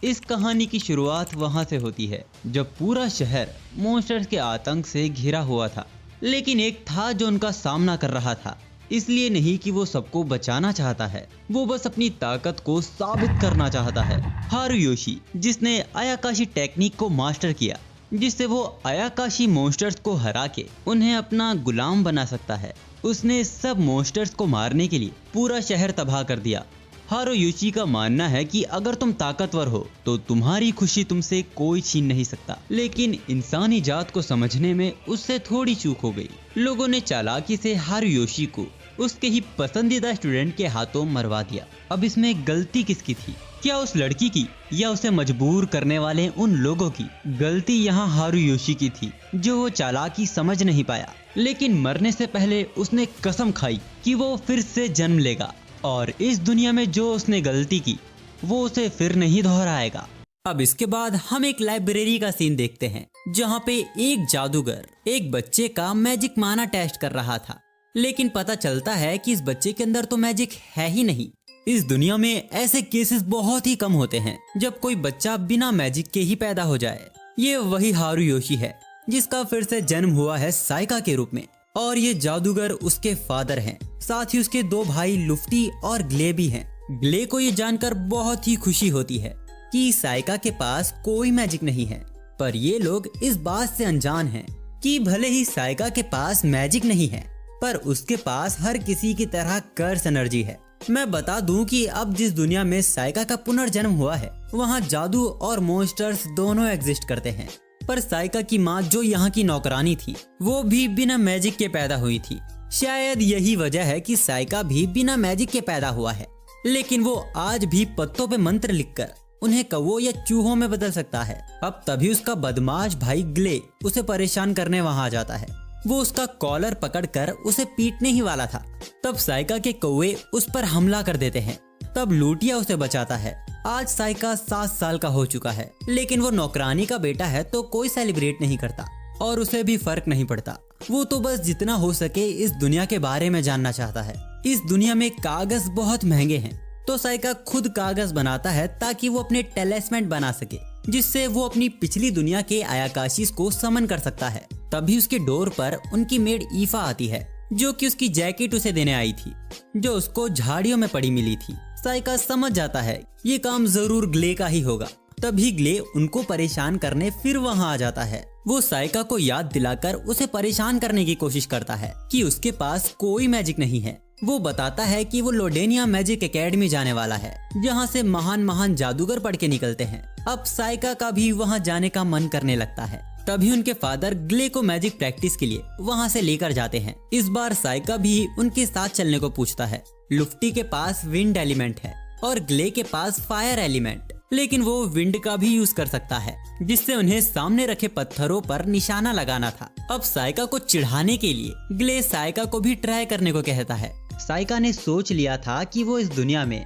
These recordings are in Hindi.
इस कहानी की शुरुआत वहां से होती है जब पूरा शहर मॉन्स्टर्स के आतंक से घिरा हुआ था। लेकिन एक था जो उनका सामना कर रहा था, इसलिए नहीं कि वो सबको बचाना चाहता है, वो बस अपनी ताकत को साबित करना चाहता है। हारुयोशी, जिसने आयाकाशी टेक्निक को मास्टर किया, जिससे वो आयाकाशी मॉन्स्टर्स को हरा के उन्हें अपना गुलाम बना सकता है, उसने सब मॉन्स्टर्स को मारने के लिए पूरा शहर तबाह कर दिया। हारुयोशी का मानना है कि अगर तुम ताकतवर हो तो तुम्हारी खुशी तुमसे कोई छीन नहीं सकता। लेकिन इंसानी जात को समझने में उससे थोड़ी चूक हो गई। लोगों ने चालाकी से हारुयोशी को उसके ही पसंदीदा स्टूडेंट के हाथों मरवा दिया। अब इसमें गलती किसकी थी? क्या उस लड़की की या उसे मजबूर करने वाले उन लोगों की? गलती यहाँ हारुयोशी की थी, जो वो चालाकी समझ नहीं पाया। लेकिन मरने से पहले उसने कसम खाई कि वो फिर से जन्म लेगा और इस दुनिया में जो उसने गलती की वो उसे फिर नहीं दोहराएगा। अब इसके बाद हम एक लाइब्रेरी का सीन देखते हैं, जहाँ पे एक जादूगर एक बच्चे का मैजिक माना टेस्ट कर रहा था। लेकिन पता चलता है कि इस बच्चे के अंदर तो मैजिक है ही नहीं। इस दुनिया में ऐसे केसेस बहुत ही कम होते हैं जब कोई बच्चा बिना मैजिक के ही पैदा हो जाए। ये वही हारुयोशी है जिसका फिर से जन्म हुआ है साइका के रूप में, और ये जादूगर उसके फादर हैं। साथ ही उसके दो भाई लुफ्टी और ग्ले भी हैं। ग्ले को ये जानकर बहुत ही खुशी होती है कि साइका के पास कोई मैजिक नहीं है, पर ये लोग इस बात से अनजान हैं कि भले ही साइका के पास मैजिक नहीं है, पर उसके पास हर किसी की तरह कर्स एनर्जी है। मैं बता दूं कि अब जिस दुनिया में साइका का पुनर्जन्म हुआ है, वहाँ जादू और मॉन्स्टर्स दोनों एग्जिस्ट करते हैं। पर साइका की माँ, जो यहाँ की नौकरानी थी, वो भी बिना मैजिक के पैदा हुई थी। शायद यही वजह है कि साइका भी बिना मैजिक के पैदा हुआ है। लेकिन वो आज भी पत्तों पे मंत्र लिखकर उन्हें कौवों या चूहों में बदल सकता है। अब तभी उसका बदमाश भाई ग्ले उसे परेशान करने वहां आ जाता है। वो उसका कॉलर पकड़कर उसे पीटने ही वाला था, तब साइका के कौवे उस पर हमला कर देते हैं। तब लूटिया उसे बचाता है। आज साइका 7 साल का हो चुका है, लेकिन वो नौकरानी का बेटा है तो कोई सेलिब्रेट नहीं करता और उसे भी फर्क नहीं पड़ता। वो तो बस जितना हो सके इस दुनिया के बारे में जानना चाहता है। इस दुनिया में कागज बहुत महंगे हैं, तो साइका खुद कागज बनाता है ताकि वो अपने टेलिस्मेंट बना सके, जिससे वो अपनी पिछली दुनिया के आयाकाशीस को समन कर सकता है। तभी उसके डोर पर उनकी मेड ईफा आती है, जो कि उसकी जैकेट उसे देने आई थी, जो उसको झाड़ियों में पड़ी मिली थी। साइका समझ जाता है ये काम जरूर ग्ले का ही होगा। तभी ग्ले उनको परेशान करने फिर वहां आ जाता है। वो साइका को याद दिलाकर उसे परेशान करने की कोशिश करता है कि उसके पास कोई मैजिक नहीं है। वो बताता है कि वो लोडेनिया मैजिक एकेडमी जाने वाला है, जहाँ से महान महान जादूगर पढ़ के निकलते हैं। अब साइका का भी वहाँ जाने का मन करने लगता है। तभी उनके फादर ग्ले को मैजिक प्रैक्टिस के लिए वहाँ से लेकर जाते हैं। इस बार साइका भी उनके साथ चलने को पूछता है। लुफ्टी के पास विंड एलिमेंट है और ग्ले के पास फायर एलिमेंट, लेकिन वो विंड का भी यूज कर सकता है, जिससे उन्हें सामने रखे पत्थरों पर निशाना लगाना था। अब साइका को चिढ़ाने के लिए ग्ले साइका को भी ट्राई करने को कहता है। साइका ने सोच लिया था कि वो इस दुनिया में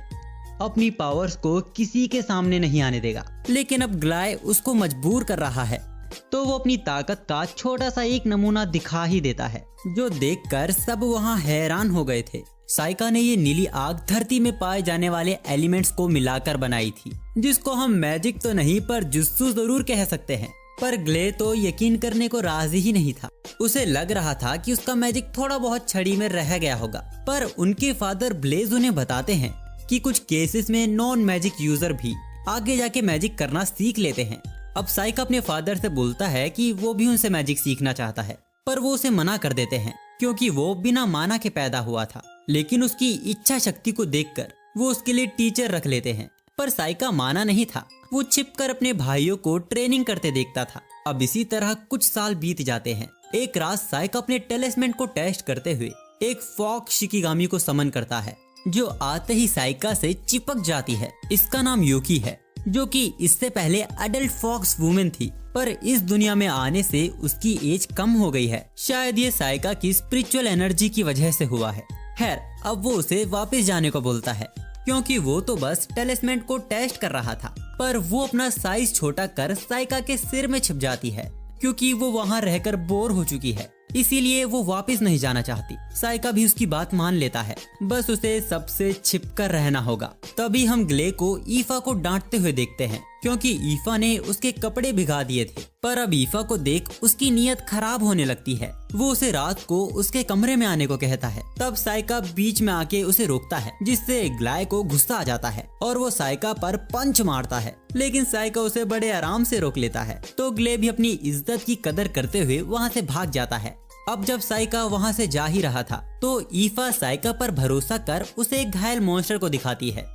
अपनी पावर्स को किसी के सामने नहीं आने देगा, लेकिन अब ग्लाय उसको मजबूर कर रहा है, तो वो अपनी ताकत का छोटा सा एक नमूना दिखा ही देता है, जो देखकर सब वहाँ हैरान हो गए थे। साइका ने ये नीली आग धरती में पाए जाने वाले एलिमेंट्स को मिलाकर बनाई थी, जिसको हम मैजिक तो नहीं पर जुस्सू जरूर कह सकते हैं। पर ग्ले तो यकीन करने को राजी ही नहीं था। उसे लग रहा था कि उसका मैजिक थोड़ा बहुत छड़ी में रह गया होगा। पर उनके फादर ब्लेज उन्हें बताते हैं कि कुछ केसेस में नॉन मैजिक यूजर भी आगे जाके मैजिक करना सीख लेते हैं। अब साइका अपने फादर से बोलता है कि वो भी उनसे मैजिक सीखना चाहता है, पर वो उसे मना कर देते हैं क्योंकि वो बिना माना के पैदा हुआ था। लेकिन उसकी इच्छा शक्ति को देखकर वो उसके लिए टीचर रख लेते हैं। पर साइका माना नहीं था। वो छिपकर अपने भाइयों को ट्रेनिंग करते देखता था। अब इसी तरह कुछ साल बीत जाते हैं। एक रात साइका अपने टेलिस्मेंट को टेस्ट करते हुए एक फॉक्स शिकिगामी को समन करता है, जो आते ही साइका से चिपक जाती है। इसका नाम यूकी है, जो कि इससे पहले अडल्ट फॉक्स वुमेन थी, पर इस दुनिया में आने से उसकी एज कम हो गई है। शायद ये साइका की स्पिरिचुअल एनर्जी की वजह से हुआ है। खैर, अब वो उसे वापस जाने को बोलता है, क्योंकि वो तो बस टेलिस्मेंट को टेस्ट कर रहा था। पर वो अपना साइज छोटा कर साइका के सिर में छिप जाती है, क्योंकि वो वहाँ रहकर बोर हो चुकी है, इसीलिए वो वापस नहीं जाना चाहती। साइका भी उसकी बात मान लेता है, बस उसे सबसे छिपकर रहना होगा। तभी हम ग्ले को ईफा को डांटते हुए देखते हैं। क्योंकि ईफा ने उसके कपड़े भिगा दिए थे। पर अब ईफा को देख उसकी नीयत खराब होने लगती है। वो उसे रात को उसके कमरे में आने को कहता है। तब साइका बीच में आके उसे रोकता है, जिससे ग्लाय को गुस्सा आ जाता है और वो साइका पर पंच मारता है, लेकिन साइका उसे बड़े आराम से रोक लेता है। तो ग्ले भी अपनी इज्जत की कदर करते हुए वहाँ से भाग जाता है। अब जब साइका वहाँ से जा ही रहा था तो ईफा साइका पर भरोसा कर उसे एक घायल मॉन्स्टर को दिखाती है।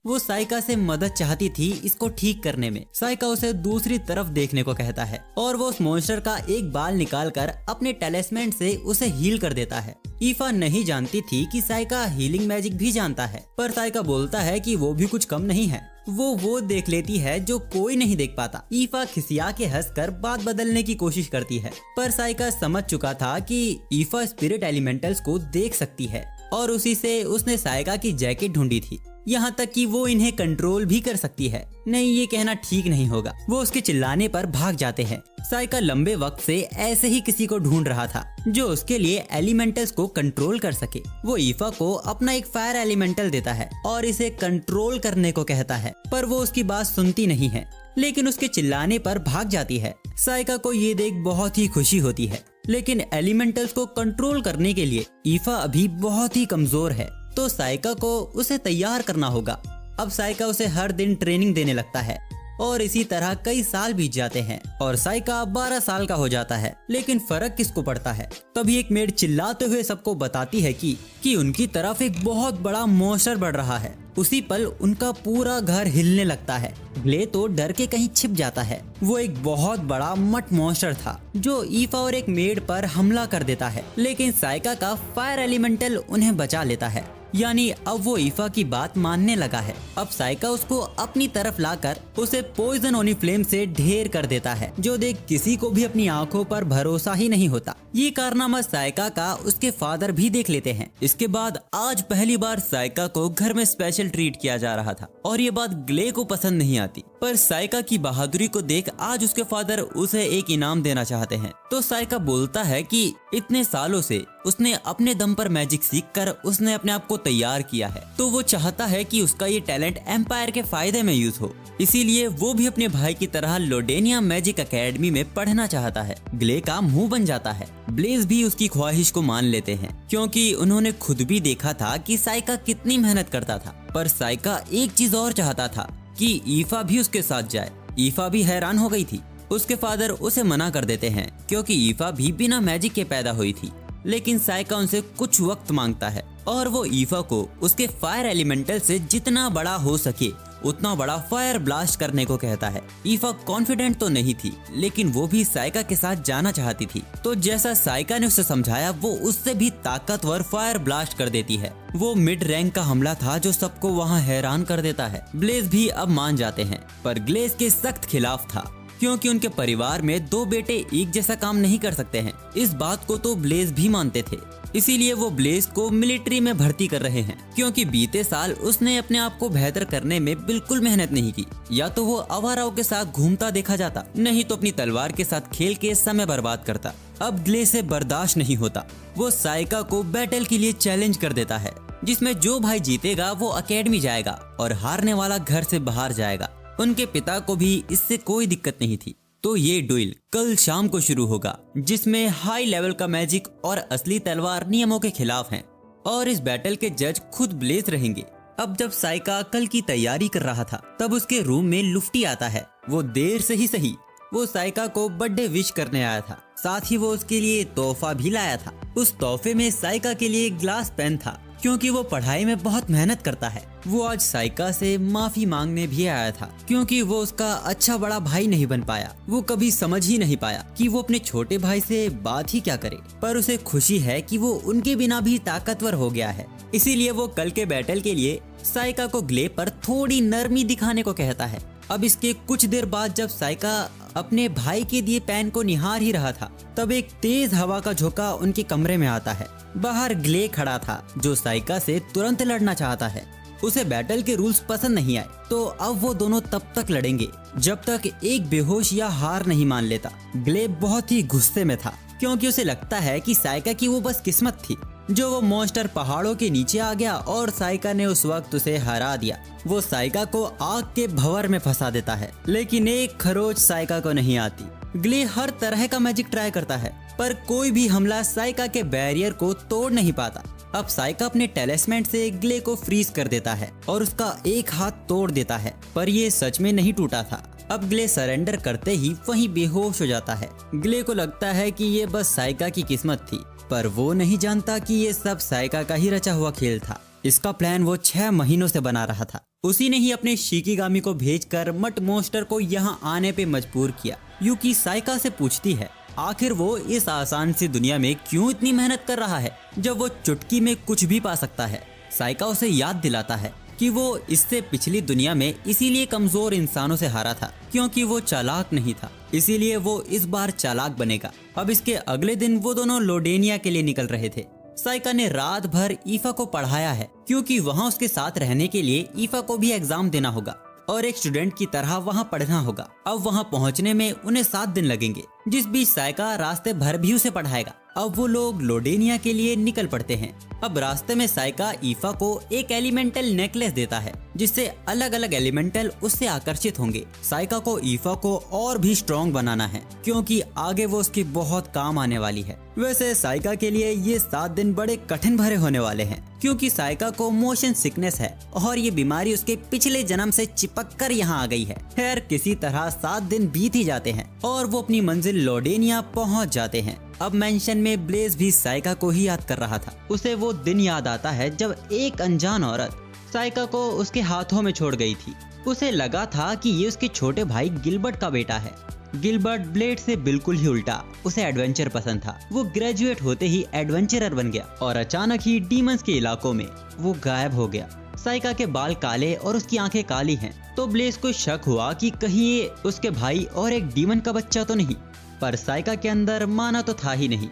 वो साइका से मदद चाहती थी इसको ठीक करने में। साइका उसे दूसरी तरफ देखने को कहता है और वो उस मॉन्स्टर का एक बाल निकालकर अपने टैलिस्मैन से उसे हील कर देता है। ईफा नहीं जानती थी कि साइका हीलिंग मैजिक भी जानता है, पर साइका बोलता है कि वो भी कुछ कम नहीं है। वो देख लेती है जो कोई नहीं देख पाता। ईफा खिसिया के हंसकर बात बदलने की कोशिश करती है, पर साइका समझ चुका था कि ईफा स्पिरिट एलिमेंटल्स को देख सकती है और उसी से उसने साइका की जैकेट ढूंढी थी। यहाँ तक कि वो इन्हें कंट्रोल भी कर सकती है। नहीं, ये कहना ठीक नहीं होगा। वो उसके चिल्लाने पर भाग जाते हैं। साइका लंबे वक्त से ऐसे ही किसी को ढूंढ रहा था जो उसके लिए एलिमेंटल्स को कंट्रोल कर सके। वो ईफा को अपना एक फायर एलिमेंटल देता है और इसे कंट्रोल करने को कहता है, पर वो उसकी बात सुनती नहीं है, लेकिन उसके चिल्लाने पर भाग जाती है। साइका को ये देख बहुत ही खुशी होती है, लेकिन एलिमेंटल्स को कंट्रोल करने के लिए ईफा अभी बहुत ही कमजोर है, तो साइका को उसे तैयार करना होगा। अब साइका उसे हर दिन ट्रेनिंग देने लगता है और इसी तरह कई साल बीत जाते हैं और साइका 12 साल का हो जाता है। लेकिन फर्क किसको पड़ता है? तभी एक मेड चिल्लाते हुए सबको बताती है कि उनकी तरफ एक बहुत बड़ा मॉन्स्टर बढ़ रहा है। उसी पल उनका पूरा घर हिलने लगता है। ग्ले तो डर के कहीं छिप जाता है। वो एक बहुत बड़ा मट मॉन्स्टर था जो ईफा और एक मेड पर हमला कर देता है, लेकिन साइका का फायर एलिमेंटल उन्हें बचा लेता है। यानी अब वो ईफा की बात मानने लगा है। अब साइका उसको अपनी तरफ लाकर उसे पॉइजन ओनी फ्लेम से ढेर कर देता है, जो देख किसी को भी अपनी आंखों पर भरोसा ही नहीं होता। ये कारनामा साइका का उसके फादर भी देख लेते हैं। इसके बाद आज पहली बार साइका को घर में स्पेशल ट्रीट किया जा रहा था और ये बात ग्ले को पसंद नहीं आती, पर साइका की बहादुरी को देख आज उसके फादर उसे एक इनाम देना चाहते हैं। तो साइका बोलता है कि इतने सालों से उसने अपने दम पर मैजिक सीखकर उसने अपने आप को तैयार किया है, तो वो चाहता है कि उसका ये टैलेंट एम्पायर के फायदे में यूज हो। इसीलिए वो भी अपने भाई की तरह लोडेनिया मैजिक एकेडमी में पढ़ना चाहता है। ग्ले का मुंह बन जाता है। ब्लेज भी उसकी ख्वाहिश को मान लेते हैं, क्योंकि उन्होंने खुद भी देखा था कि साइका कितनी मेहनत करता था। पर साइका एक चीज और चाहता था कि ईफा भी उसके साथ जाए। ईफा भी हैरान हो गई थी। उसके फादर उसे मना कर देते हैं क्योंकि ईफा भी बिना मैजिक के पैदा हुई थी, लेकिन साइका उनसे कुछ वक्त मांगता है और वो ईफा को उसके फायर एलिमेंटल से जितना बड़ा हो सके उतना बड़ा फायर ब्लास्ट करने को कहता है। ईफा कॉन्फिडेंट तो नहीं थी, लेकिन वो भी साइका के साथ जाना चाहती थी। तो जैसा साइका ने उसे समझाया, वो उससे भी ताकतवर फायर ब्लास्ट कर देती है। वो मिड रैंक का हमला था जो सबको वहाँ हैरान कर देता है। ब्लेज भी अब मान जाते हैं, पर ग्लेज के सख्त खिलाफ था, क्योंकि उनके परिवार में दो बेटे एक जैसा काम नहीं कर सकते हैं। इस बात को तो ब्लेज भी मानते थे, इसीलिए वो ब्लेज को मिलिट्री में भर्ती कर रहे हैं, क्योंकि बीते साल उसने अपने आप को बेहतर करने में बिल्कुल मेहनत नहीं की। या तो वो आवाराओं के साथ घूमता देखा जाता, नहीं तो अपनी तलवार के साथ खेल के समय बर्बाद करता। अब ग्ले से बर्दाश्त नहीं होता। वो साइका को बैटल के लिए चैलेंज कर देता है, जिसमें जो भाई जीतेगा वो एकेडमी जाएगा और हारने वाला घर से बाहर जाएगा। उनके पिता को भी इससे कोई दिक्कत नहीं थी। तो ये डुएल कल शाम को शुरू होगा, जिसमें हाई लेवल का मैजिक और असली तलवार नियमों के खिलाफ हैं, और इस बैटल के जज खुद ब्लेज रहेंगे। अब जब साइका कल की तैयारी कर रहा था, तब उसके रूम में लुफ्टी आता है। वो देर से ही सही, वो साइका को बर्थडे विश करने आया था। साथ ही वो उसके लिए तोहफा भी लाया था। उस तोहफे में साइका के लिए ग्लास पेन था, क्योंकि वो पढ़ाई में बहुत मेहनत करता है। वो आज साइका से माफी मांगने भी आया था, क्योंकि वो उसका अच्छा बड़ा भाई नहीं बन पाया। वो कभी समझ ही नहीं पाया कि वो अपने छोटे भाई से बात ही क्या करे, पर उसे खुशी है कि वो उनके बिना भी ताकतवर हो गया है। इसीलिए वो कल के बैटल के लिए साइका को ग्ले पर थोड़ी नरमी दिखाने को कहता है। अब इसके कुछ देर बाद जब साइका अपने भाई के दिए पेन को निहार ही रहा था, तब एक तेज हवा का झोंका उनके कमरे में आता है। बाहर ग्ले खड़ा था, जो साइका से तुरंत लड़ना चाहता है। उसे बैटल के रूल्स पसंद नहीं आए, तो अब वो दोनों तब तक लड़ेंगे जब तक एक बेहोश या हार नहीं मान लेता। ग्ले बहुत ही गुस्से में था, क्योंकि उसे लगता है कि साइका की वो बस किस्मत थी, जो वो मॉन्स्टर पहाड़ों के नीचे आ गया और साइका ने उस वक्त उसे हरा दिया। वो साइका को आग के भंवर में फंसा देता है, लेकिन एक खरोच साइका को नहीं आती। ग्ले हर तरह का मैजिक ट्राई करता है, पर कोई भी हमला साइका के बैरियर को तोड़ नहीं पाता। अब साइका अपने टेलिस्मेंट से ग्ले को फ्रीज कर देता है और उसका एक हाथ तोड़ देता है, पर ये सच में नहीं टूटा था। अब ग्ले सरेंडर करते ही वहीं बेहोश हो जाता है। ग्ले को लगता है कि ये बस साइका की किस्मत थी, पर वो नहीं जानता कि ये सब साइका का ही रचा हुआ खेल था। इसका प्लान वो 6 महीनों से बना रहा था। उसी ने ही अपने शिकिगामी को भेजकर मट मॉन्स्टर को यहाँ आने पे मजबूर किया। यूकी साइका से पूछती है आखिर वो इस आसान सी दुनिया में क्यों इतनी मेहनत कर रहा है जब वो चुटकी में कुछ भी पा सकता है। साइका उसे याद दिलाता है कि वो इससे पिछली दुनिया में इसीलिए कमजोर इंसानों से हारा था क्योंकि वो चालाक नहीं था, इसीलिए वो इस बार चालाक बनेगा। अब इसके अगले दिन वो दोनों लोडेनिया के लिए निकल रहे थे। साइका ने रात भर ईफा को पढ़ाया है क्योंकि वहाँ उसके साथ रहने के लिए ईफा को भी एग्जाम देना होगा और एक स्टूडेंट की तरह वहाँ पढ़ना होगा। अब वहाँ पहुँचने में उन्हें 7 दिन लगेंगे, जिस बीच साइका रास्ते भर भी उसे पढ़ाएगा। अब वो लोग लोडेनिया के लिए निकल पड़ते हैं। अब रास्ते में साइका ईफा को एक एलिमेंटल नेकलेस देता है जिससे अलग अलग एलिमेंटल उससे आकर्षित होंगे। साइका को ईफा को और भी स्ट्रॉन्ग बनाना है क्योंकि आगे वो उसकी बहुत काम आने वाली है। वैसे साइका के लिए ये 7 दिन बड़े कठिन भरे होने वाले हैं क्योंकि साइका को मोशन सिकनेस है और ये बीमारी उसके पिछले जन्म से चिपक कर यहाँ आ गई है। खैर किसी तरह 7 दिन बीत ही जाते हैं और वो अपनी मंजिल लोडेनिया पहुँच जाते हैं। अब मेंशन में ब्लेज भी साइका को ही याद कर रहा था। उसे वो दिन याद आता है जब एक अनजान औरत साइका को उसके हाथों में छोड़ गई थी। उसे लगा था कि ये उसके छोटे भाई गिलबर्ट का बेटा है। गिलबर्ट ब्लेड से बिल्कुल ही उल्टा, उसे एडवेंचर पसंद था। वो ग्रेजुएट होते ही एडवेंचरर बन गया और अचानक ही डीमंस के इलाकों में वो गायब हो गया। साइका के बाल काले और उसकी आंखें काली हैं, तो ब्लेज को शक हुआ कि कहीं ये उसके भाई और एक डीमन का बच्चा तो नहीं, पर साइका के अंदर माना तो था ही नहीं,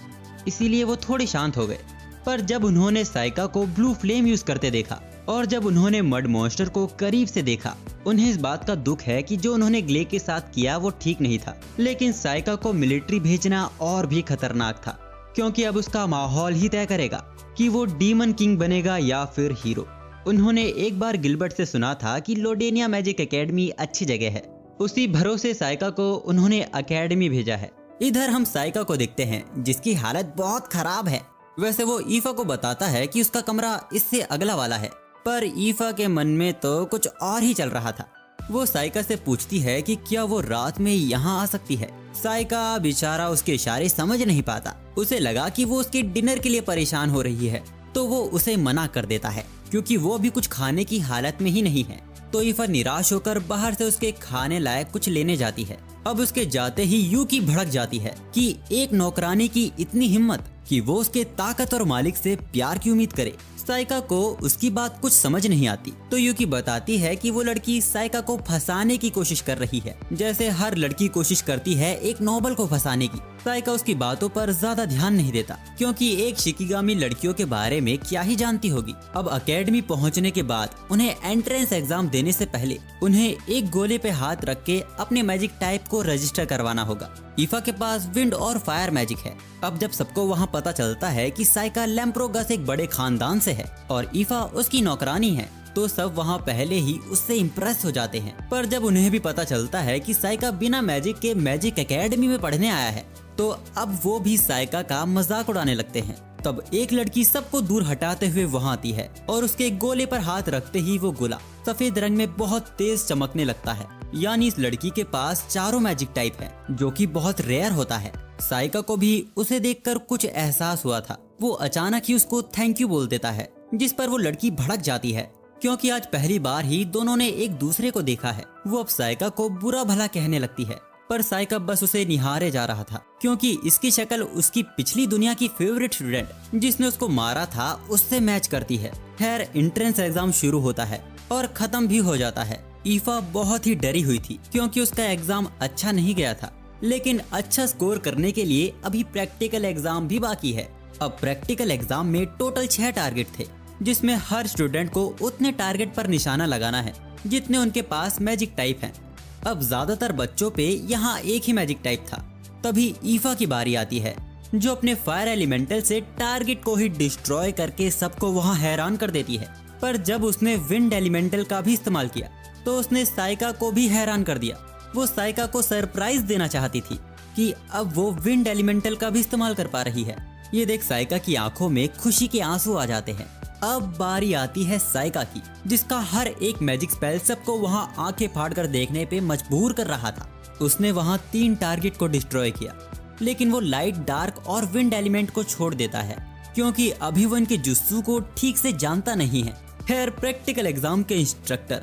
इसीलिए वो थोड़े शांत हो गए। पर जब उन्होंने साइका को ब्लू फ्लेम यूज करते देखा और जब उन्होंने मड मॉन्स्टर को करीब से देखा, उन्हें इस बात का दुख है कि जो उन्होंने ग्ले के साथ किया वो ठीक नहीं था। लेकिन साइका को मिलिट्री भेजना और भी खतरनाक था क्योंकि अब उसका माहौल ही तय करेगा कि वो डीमन किंग बनेगा या फिर हीरो। उन्होंने एक बार गिलबर्ट से सुना था कि लोडेनिया मैजिक एकेडमी अच्छी जगह है, उसी भरोसे साइका को उन्होंने एकेडमी भेजा है। इधर हम साइका को देखते हैं जिसकी हालत बहुत खराब है। वैसे वो ईफा को बताता है कि उसका कमरा इससे अगला वाला है, पर ईफा के मन में तो कुछ और ही चल रहा था। वो साइका से पूछती है कि क्या वो रात में यहाँ आ सकती है। साइका बेचारा उसके इशारे समझ नहीं पाता। उसे लगा कि वो उसके डिनर के लिए परेशान हो रही है, तो वो उसे मना कर देता है क्योंकि वो अभी कुछ खाने की हालत में ही नहीं है। तो ईफा निराश होकर बाहर से उसके खाने लायक कुछ लेने जाती है। अब उसके जाते ही यूकी भड़क जाती है कि एक नौकरानी की इतनी हिम्मत कि वो उसके ताकतवर मालिक से प्यार की उम्मीद करे। साइका को उसकी बात कुछ समझ नहीं आती, तो यूकी बताती है कि वो लड़की साइका को फंसाने की कोशिश कर रही है, जैसे हर लड़की कोशिश करती है एक नोबल को फंसाने की। साइका उसकी बातों पर ज्यादा ध्यान नहीं देता क्योंकि एक शिकिगामी लड़कियों के बारे में क्या ही जानती होगी। अब एकेडमी पहुंचने के बाद उन्हें एंट्रेंस एग्जाम देने से पहले उन्हें एक गोले पे हाथ रख के अपने मैजिक टाइप को रजिस्टर करवाना होगा। ईफा के पास विंड और फायर मैजिक है। अब जब सबको वहाँ पता चलता है कि साइका लैम्प्रोगस एक बड़े खानदान से है और ईफा उसकी नौकरानी है, तो सब वहाँ पहले ही उससे इम्प्रेस हो जाते हैं। पर जब उन्हें भी पता चलता है कि साइका बिना मैजिक के मैजिक एकेडमी में पढ़ने आया है, तो अब वो भी साइका का मजाक उड़ाने लगते हैं। तब एक लड़की सबको दूर हटाते हुए वहाँ आती है और उसके गोले पर हाथ रखते ही वो गोला सफेद रंग में बहुत तेज चमकने लगता है। यानी इस लड़की के पास चारों मैजिक टाइप है, जो कि बहुत रेयर होता है। साइका को भी उसे देखकर कुछ एहसास हुआ था। वो अचानक ही उसको थैंक यू बोल देता है, जिस पर वो लड़की भड़क जाती है क्योंकि आज पहली बार ही दोनों ने एक दूसरे को देखा है। वो अब साइका को बुरा भला कहने लगती है, पर साइका बस उसे निहारे जा रहा था क्योंकि इसकी शक्ल उसकी पिछली दुनिया की फेवरेट स्टूडेंट जिसने उसको मारा था उससे मैच करती है। खैर एंट्रेंस एग्जाम शुरू होता है और खत्म भी हो जाता है। ईफा बहुत ही डरी हुई थी क्योंकि उसका एग्जाम अच्छा नहीं गया था, लेकिन अच्छा स्कोर करने के लिए अभी प्रैक्टिकल एग्जाम भी बाकी है। अब प्रैक्टिकल एग्जाम में टोटल 6 टारगेट थे, जिसमें हर स्टूडेंट को उतने टारगेट पर निशाना लगाना है जितने उनके पास मैजिक टाइप हैं। अब ज्यादातर बच्चों पे यहाँ एक ही मैजिक टाइप था। तभी ईफा की बारी आती है। जो अपने फायर एलिमेंटल से टारगेट को ही डिस्ट्रॉय करके सबको वहाँ हैरान कर देती है। पर जब उसने विंड एलिमेंटल का भी इस्तेमाल किया तो उसने साइका को भी हैरान कर दिया। वो साइका को सरप्राइज देना चाहती थी कि अब वो विंड एलिमेंटल का भी इस्तेमाल कर पा रही है। ये देख साइका की आंखों में खुशी के आंसू आ जाते हैं। अब बारी आती है साइका की, जिसका हर एक मैजिक स्पेल सबको वहाँ आंखें फाड़ कर देखने पे मजबूर कर रहा था। उसने वहाँ 3 टारगेट को डिस्ट्रॉय किया, लेकिन वो लाइट, डार्क और विंड एलिमेंट को छोड़ देता है क्योंकि अभी वो इनके जुस्सू को ठीक से जानता नहीं है। खैर, प्रैक्टिकल एग्जाम के इंस्ट्रक्टर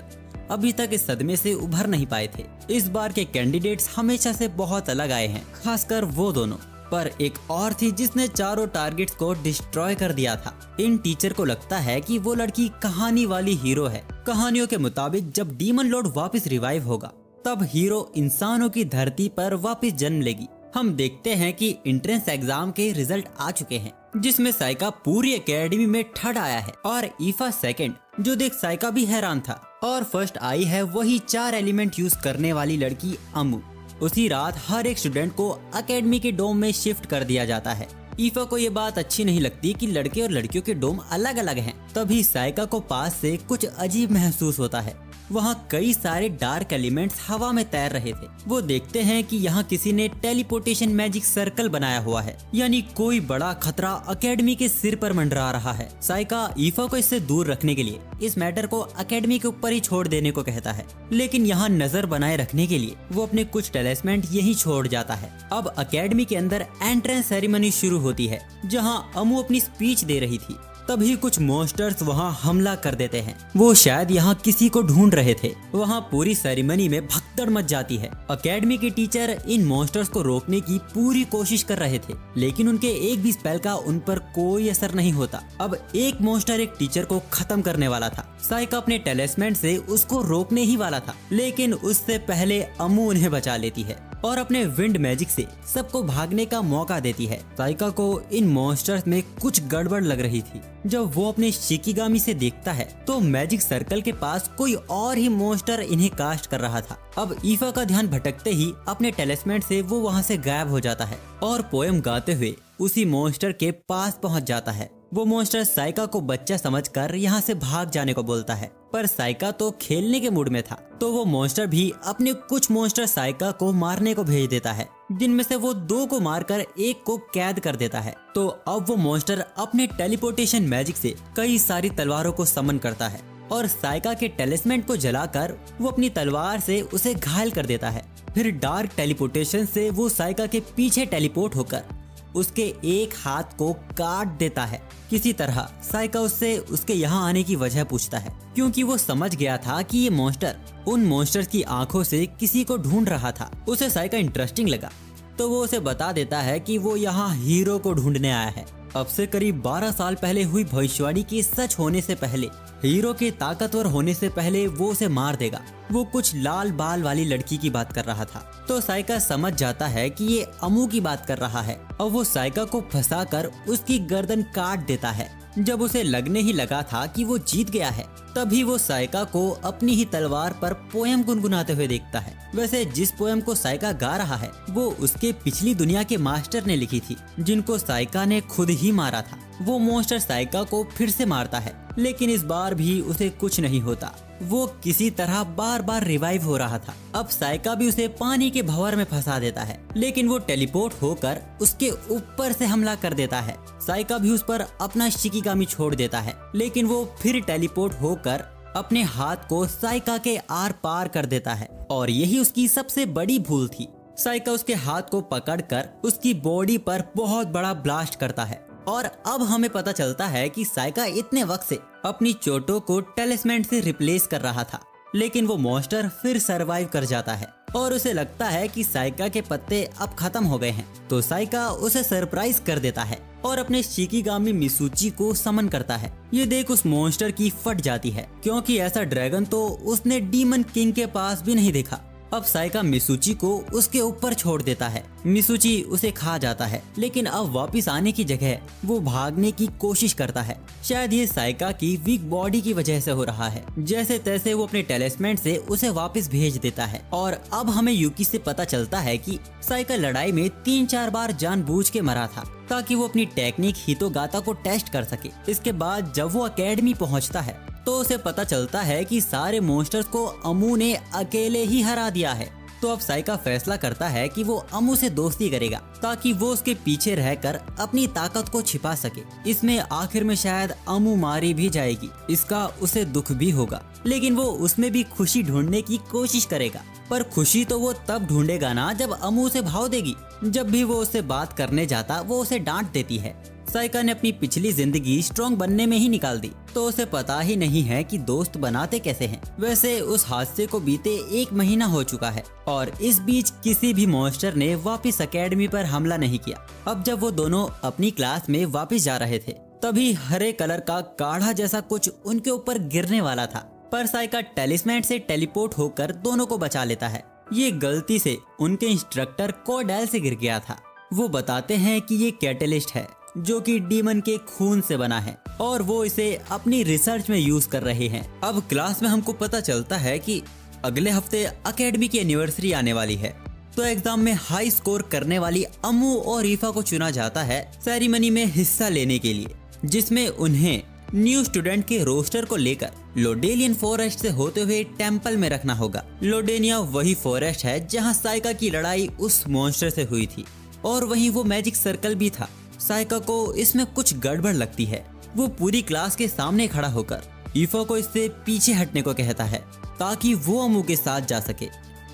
अभी तक इस सदमे से उभर नहीं पाए थे। इस बार के कैंडिडेट्स हमेशा से बहुत अलग आए हैं, खासकर वो दोनों। पर एक और थी जिसने चारों टारगेट्स को डिस्ट्रॉय कर दिया था। इन टीचर को लगता है कि वो लड़की कहानी वाली हीरो है। कहानियों के मुताबिक जब डीमन लॉर्ड वापस रिवाइव होगा तब हीरो इंसानों की धरती पर वापस जन्म लेगी। हम देखते हैं कि एंट्रेंस एग्जाम के रिजल्ट आ चुके हैं, जिसमें साइका पूरी एकेडमी में थर्ड आया है और ईफा सेकंड, जो देख साइका भी हैरान था। और फर्स्ट आई है वही 4 एलिमेंट यूज करने वाली लड़की अमू। उसी रात हर एक स्टूडेंट को एकेडमी के डोम में शिफ्ट कर दिया जाता है। ईफा को ये बात अच्छी नहीं लगती कि लड़के और लड़कियों के डोम अलग अलग हैं। तभी साइका को पास से कुछ अजीब महसूस होता है। वहाँ कई सारे डार्क एलिमेंट्स हवा में तैर रहे थे। वो देखते हैं कि यहाँ किसी ने टेलीपोर्टेशन मैजिक सर्कल बनाया हुआ है, यानी कोई बड़ा खतरा एकेडमी के सिर पर मंडरा रहा है। साइका ईफा को इससे दूर रखने के लिए इस मैटर को एकेडमी के ऊपर ही छोड़ देने को कहता है, लेकिन यहाँ नजर बनाए रखने के लिए वो अपने कुछ टेलिस्मेंट यही छोड़ जाता है। अब एकेडमी के अंदर एंट्रेंस सेरेमनी शुरू होती है, जहाँ अमू अपनी स्पीच दे रही थी। तभी कुछ मॉन्स्टर्स वहाँ हमला कर देते हैं। वो शायद यहाँ किसी को ढूंढ रहे थे। वहाँ पूरी सेरेमनी में भगदड़ मच जाती है। एकेडमी के टीचर इन मॉन्स्टर्स को रोकने की पूरी कोशिश कर रहे थे, लेकिन उनके एक भी स्पेल का उन पर कोई असर नहीं होता। अब एक मॉन्स्टर एक टीचर को खत्म करने वाला था। साइका अपने टेलिस्मेंट से उसको रोकने ही वाला था, लेकिन उससे पहले अमू उन्हें बचा लेती है और अपने विंड मैजिक से सबको भागने का मौका देती है। साइका को इन मॉन्स्टर्स में कुछ गड़बड़ लग रही थी। जब वो अपने शिकिगामी से देखता है तो मैजिक सर्कल के पास कोई और ही मॉन्स्टर इन्हें कास्ट कर रहा था। अब ईफा का ध्यान भटकते ही अपने टेलिस्मेंट से वो वहाँ से गायब हो जाता है और पोएम गाते हुए उसी मॉन्स्टर के पास पहुँच जाता है। वो मॉन्स्टर साइका को बच्चा समझकर यहाँ से भाग जाने को बोलता है, पर साइका तो खेलने के मूड में था, तो वो मॉन्स्टर भी अपने कुछ मॉन्स्टर साइका को मारने को भेज देता है, जिनमें से वो 2 को मारकर एक को कैद कर देता है। तो अब वो मॉन्स्टर अपने टेलीपोर्टेशन मैजिक से कई सारी तलवारों को समन करता है और साइका के टेलिस्मेंट को जलाकर वो अपनी तलवार से उसे घायल कर देता है। फिर डार्क टेलीपोर्टेशन से वो साइका के पीछे टेलीपोर्ट होकर उसके एक हाथ को काट देता है। किसी तरह साइका उससे उसके यहाँ आने की वजह पूछता है, क्योंकि वो समझ गया था कि ये मॉन्स्टर उन मॉन्स्टर्स की आंखों से किसी को ढूंढ रहा था। उसे साइका इंटरेस्टिंग लगा, तो वो उसे बता देता है कि वो यहाँ हीरो को ढूंढने आया है। अब से करीब 12 साल पहले हुई भविष्यवाणी के सच होने से पहले, हीरो के ताकतवर होने से पहले वो उसे मार देगा। वो कुछ लाल बाल वाली लड़की की बात कर रहा था, तो साइका समझ जाता है कि ये अमू की बात कर रहा है और वो साइका को फंसाकर उसकी गर्दन काट देता है। जब उसे लगने ही लगा था कि वो जीत गया है, तभी वो साइका को अपनी ही तलवार पर पोएम गुनगुनाते हुए देखता है। वैसे जिस पोएम को साइका गा रहा है वो उसके पिछली दुनिया के मास्टर ने लिखी थी, जिनको साइका ने खुद ही मारा था। वो मॉन्स्टर साइका को फिर से मारता है, लेकिन इस बार भी उसे कुछ नहीं होता। वो किसी तरह बार बार रिवाइव हो रहा था। अब साइका भी उसे पानी के भंवर में फंसा देता है, लेकिन वो टेलीपोर्ट होकर उसके ऊपर से हमला कर देता है। साइका भी उस पर अपना शिकिगामी छोड़ देता है, लेकिन वो फिर टेलीपोर्ट होकर अपने हाथ को साइका के आर पार कर देता है और यही उसकी सबसे बड़ी भूल थी। साइका उसके हाथ को पकड़कर उसकी बॉडी पर बहुत बड़ा ब्लास्ट करता है और अब हमें पता चलता है कि साइका इतने वक्त से अपनी चोटों को टेलिस्मेंट से रिप्लेस कर रहा था, लेकिन वो मॉन्स्टर फिर सरवाइव कर जाता है और उसे लगता है कि साइका के पत्ते अब खत्म हो गए हैं। तो साइका उसे सरप्राइज कर देता है और अपने शिकिगामी मिसूची को समन करता है। ये देख उस मॉन्स्टर की फट जाती है, क्योंकि ऐसा ड्रैगन तो उसने डीमन किंग के पास भी नहीं देखा। अब साइका मिसुची को उसके ऊपर छोड़ देता है। मिसुची उसे खा जाता है, लेकिन अब वापस आने की जगह वो भागने की कोशिश करता है। शायद ये साइका की वीक बॉडी की वजह से हो रहा है। जैसे तैसे वो अपने टेलिस्मेन से उसे वापस भेज देता है और अब हमें यूकी से पता चलता है कि साइका लड़ाई में 3-4 बार जानबूझ के मरा था ताकि वो अपनी टेक्निक हितोगाता को टेस्ट कर सके। इसके बाद जब वो एकेडमी पहुंचता है तो उसे पता चलता है कि सारे मॉन्स्टर्स को अमू ने अकेले ही हरा दिया है। तो अब साइका फैसला करता है कि वो अमू से दोस्ती करेगा ताकि वो उसके पीछे रहकर अपनी ताकत को छिपा सके। इसमें आखिर में शायद अमू मारी भी जाएगी, इसका उसे दुख भी होगा, लेकिन वो उसमें भी खुशी ढूंढने की कोशिश करेगा। पर खुशी तो वो तब ढूंढेगा ना जब अमू उसे भाव देगी। जब भी वो उससे बात करने जाता वो उसे डांट देती है। साइका ने अपनी पिछली जिंदगी स्ट्रॉन्ग बनने में ही निकाल दी, तो उसे पता ही नहीं है कि दोस्त बनाते कैसे हैं। वैसे उस हादसे को बीते 1 महीना हो चुका है और इस बीच किसी भी मॉन्स्टर ने वापस एकेडमी पर हमला नहीं किया। अब जब वो दोनों अपनी क्लास में वापस जा रहे थे तभी हरे कलर का काढ़ा जैसा कुछ उनके ऊपर गिरने वाला था, पर साइका टेलिस्मेन से टेलीपोर्ट होकर दोनों को बचा लेता है। ये गलती से उनके इंस्ट्रक्टर कोडेल से गिर गया था। वो बताते हैं कि ये कैटलिस्ट है जो कि डीमन के खून से बना है और वो इसे अपनी रिसर्च में यूज कर रहे हैं। अब क्लास में हमको पता चलता है कि अगले हफ्ते एकेडमी की एनिवर्सरी आने वाली है, तो एग्जाम में हाई स्कोर करने वाली अमू और ईफा को चुना जाता है सेरेमनी में हिस्सा लेने के लिए, जिसमें उन्हें न्यू स्टूडेंट के रोस्टर को लेकर लोडेलियन फॉरेस्ट से होते हुए टेम्पल में रखना होगा। लोडेनिया वही फॉरेस्ट है जहां साइका की लड़ाई उस मॉन्स्टर से हुई थी और वहीं वो मैजिक सर्कल भी था। साइका को इसमें कुछ गड़बड़ लगती है। वो पूरी क्लास के सामने खड़ा होकर ईफा को इससे पीछे हटने को कहता है ताकि वो अमू के साथ जा सके।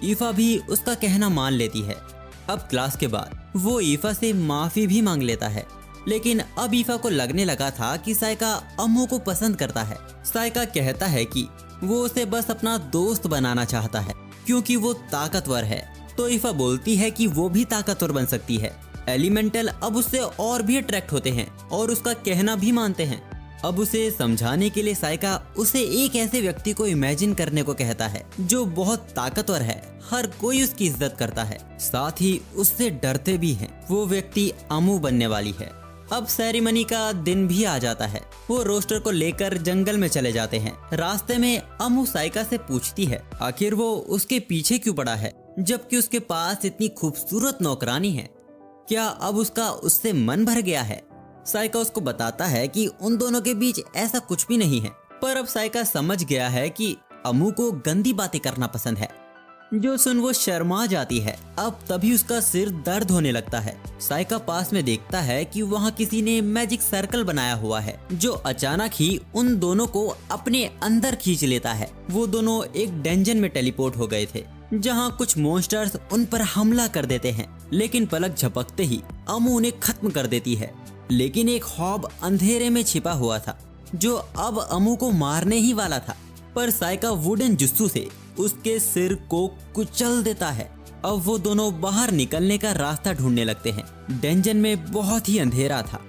ईफा भी उसका कहना मान लेती है। अब क्लास के बाद वो ईफा से माफी भी मांग लेता है, लेकिन अब ईफा को लगने लगा था कि साइका अमू को पसंद करता है। साइका कहता है कि वो उसे बस अपना दोस्त बनाना चाहता है क्योंकि वो ताकतवर है। तो ईफा बोलती है कि वो भी ताकतवर बन सकती है। एलिमेंटल अब उससे और भी अट्रैक्ट होते हैं और उसका कहना भी मानते हैं। अब उसे समझाने के लिए साइका उसे एक ऐसे व्यक्ति को इमेजिन करने को कहता है जो बहुत ताकतवर है, हर कोई उसकी इज्जत करता है, साथ ही उससे डरते भी हैं। वो व्यक्ति अमू बनने वाली है। अब सेरेमनी का दिन भी आ जाता है। वो रोस्टर को लेकर जंगल में चले जाते हैं। रास्ते में अमू साइका से पूछती है आखिर वो उसके पीछे क्यों पड़ा है जबकि उसके पास इतनी खूबसूरत नौकरानी है। क्या अब उसका उससे मन भर गया है? साइका उसको बताता है कि उन दोनों के बीच ऐसा कुछ भी नहीं है, पर अब साइका समझ गया है कि अमू को गंदी बातें करना पसंद है, जो सुन वो शर्मा जाती है। अब तभी उसका सिर दर्द होने लगता है। साइका पास में देखता है कि वहाँ किसी ने मैजिक सर्कल बनाया हुआ है जो अचानक ही उन दोनों को अपने अंदर खींच लेता है। वो दोनों एक डंजन में टेलीपोर्ट हो गए थे जहाँ कुछ मॉन्स्टर्स उन पर हमला कर देते हैं, लेकिन पलक झपकते ही अमू उन्हें खत्म कर देती है। लेकिन एक हॉब अंधेरे में छिपा हुआ था जो अब अमू को मारने ही वाला था, पर साइका वुडन जुस्सू से उसके सिर को कुचल देता है। अब वो दोनों बाहर निकलने का रास्ता ढूंढने लगते हैं। डंजन में बहुत ही अंधेरा था,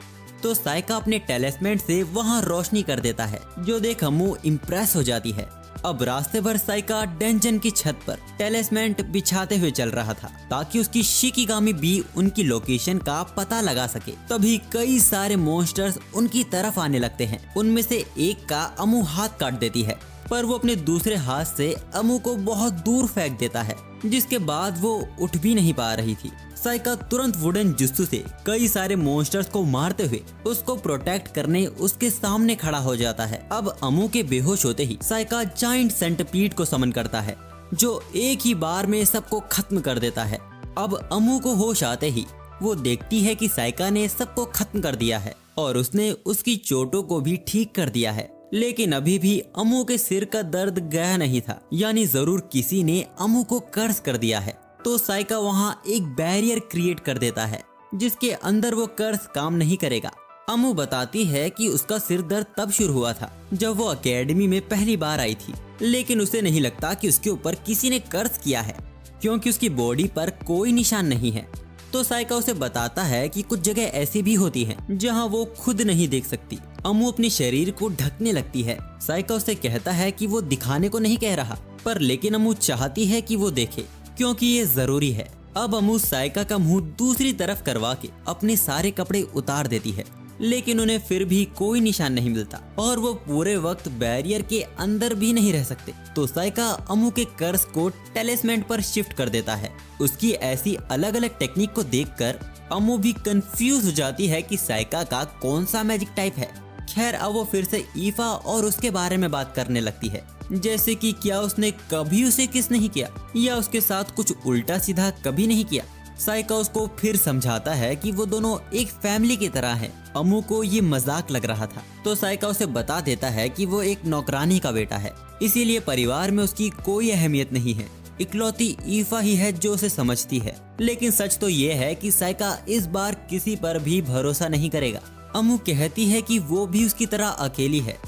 तो साइका अपने टेलिस्मेन से वहां रोशनी कर देता है, जो देख अमू इम्प्रेस हो जाती है। अब रास्ते भर साइका डंजन की छत पर टेलिस्मेन बिछाते हुए चल रहा था ताकि उसकी शिकिगामी भी उनकी लोकेशन का पता लगा सके। तभी कई सारे मॉन्स्टर्स उनकी तरफ आने लगते हैं। उनमें से एक का अमू हाथ काट देती है, पर वो अपने दूसरे हाथ से अमू को बहुत दूर फेंक देता है, जिसके बाद वो उठ भी नहीं पा रही थी। साइका तुरंत वुडन जुस्सू से कई सारे मॉन्स्टर्स को मारते हुए उसको प्रोटेक्ट करने उसके सामने खड़ा हो जाता है। अब अमू के बेहोश होते ही साइका जाइंट सेंटिपीड को समन करता है जो एक ही बार में सबको खत्म कर देता है। अब अमू को होश आते ही वो देखती है कि साइका ने सबको खत्म कर दिया है और उसने उसकी चोटों को भी ठीक कर दिया है, लेकिन अभी भी अमू के सिर का दर्द गया नहीं था, यानी जरूर किसी ने अमू को कर्ज कर दिया है। तो साइका वहाँ एक बैरियर क्रिएट कर देता है जिसके अंदर वो कर्ज काम नहीं करेगा। अमू बताती है कि उसका सिर दर्द तब शुरू हुआ था जब वो एकेडमी में पहली बार आई थी, लेकिन उसे नहीं लगता कि उसके ऊपर किसी ने कर्ज किया है क्योंकि उसकी बॉडी पर कोई निशान नहीं है। तो साइका उसे बताता है कि कुछ जगह ऐसी भी होती हैं जहां वो खुद नहीं देख सकती। अमू अपने शरीर को ढकने लगती है। साइका उसे कहता है कि वो दिखाने को नहीं कह रहा, पर लेकिन अमू चाहती है कि वो देखे क्योंकि ये जरूरी है। अब अमू साइका का मुंह दूसरी तरफ करवा के अपने सारे कपड़े उतार देती है, लेकिन उन्हें फिर भी कोई निशान नहीं मिलता और वो पूरे वक्त बैरियर के अंदर भी नहीं रह सकते। तो साइका अमू के कर्स को टेलिस्मेंट पर शिफ्ट कर देता है। उसकी ऐसी अलग अलग टेक्निक को देखकर अमू भी कंफ्यूज हो जाती है कि साइका का कौन सा मैजिक टाइप है। खैर, अब वो फिर से ईफा और उसके बारे में बात करने लगती है, जैसे कि क्या उसने कभी उसे किस नहीं किया या उसके साथ कुछ उल्टा सीधा कभी नहीं किया। साइका उसको फिर समझाता है कि वो दोनों एक फैमिली की तरह हैं। अमू को ये मजाक लग रहा था, तो साइका उसे बता देता है कि वो एक नौकरानी का बेटा है, इसीलिए परिवार में उसकी कोई अहमियत नहीं है। इकलौती ईफा ही है जो उसे समझती है। लेकिन सच तो ये है कि साइका इस बार किसी पर भी भरोसा नहीं करेगा। अमू कहती है कि वो भी उसकी तरह अकेली है।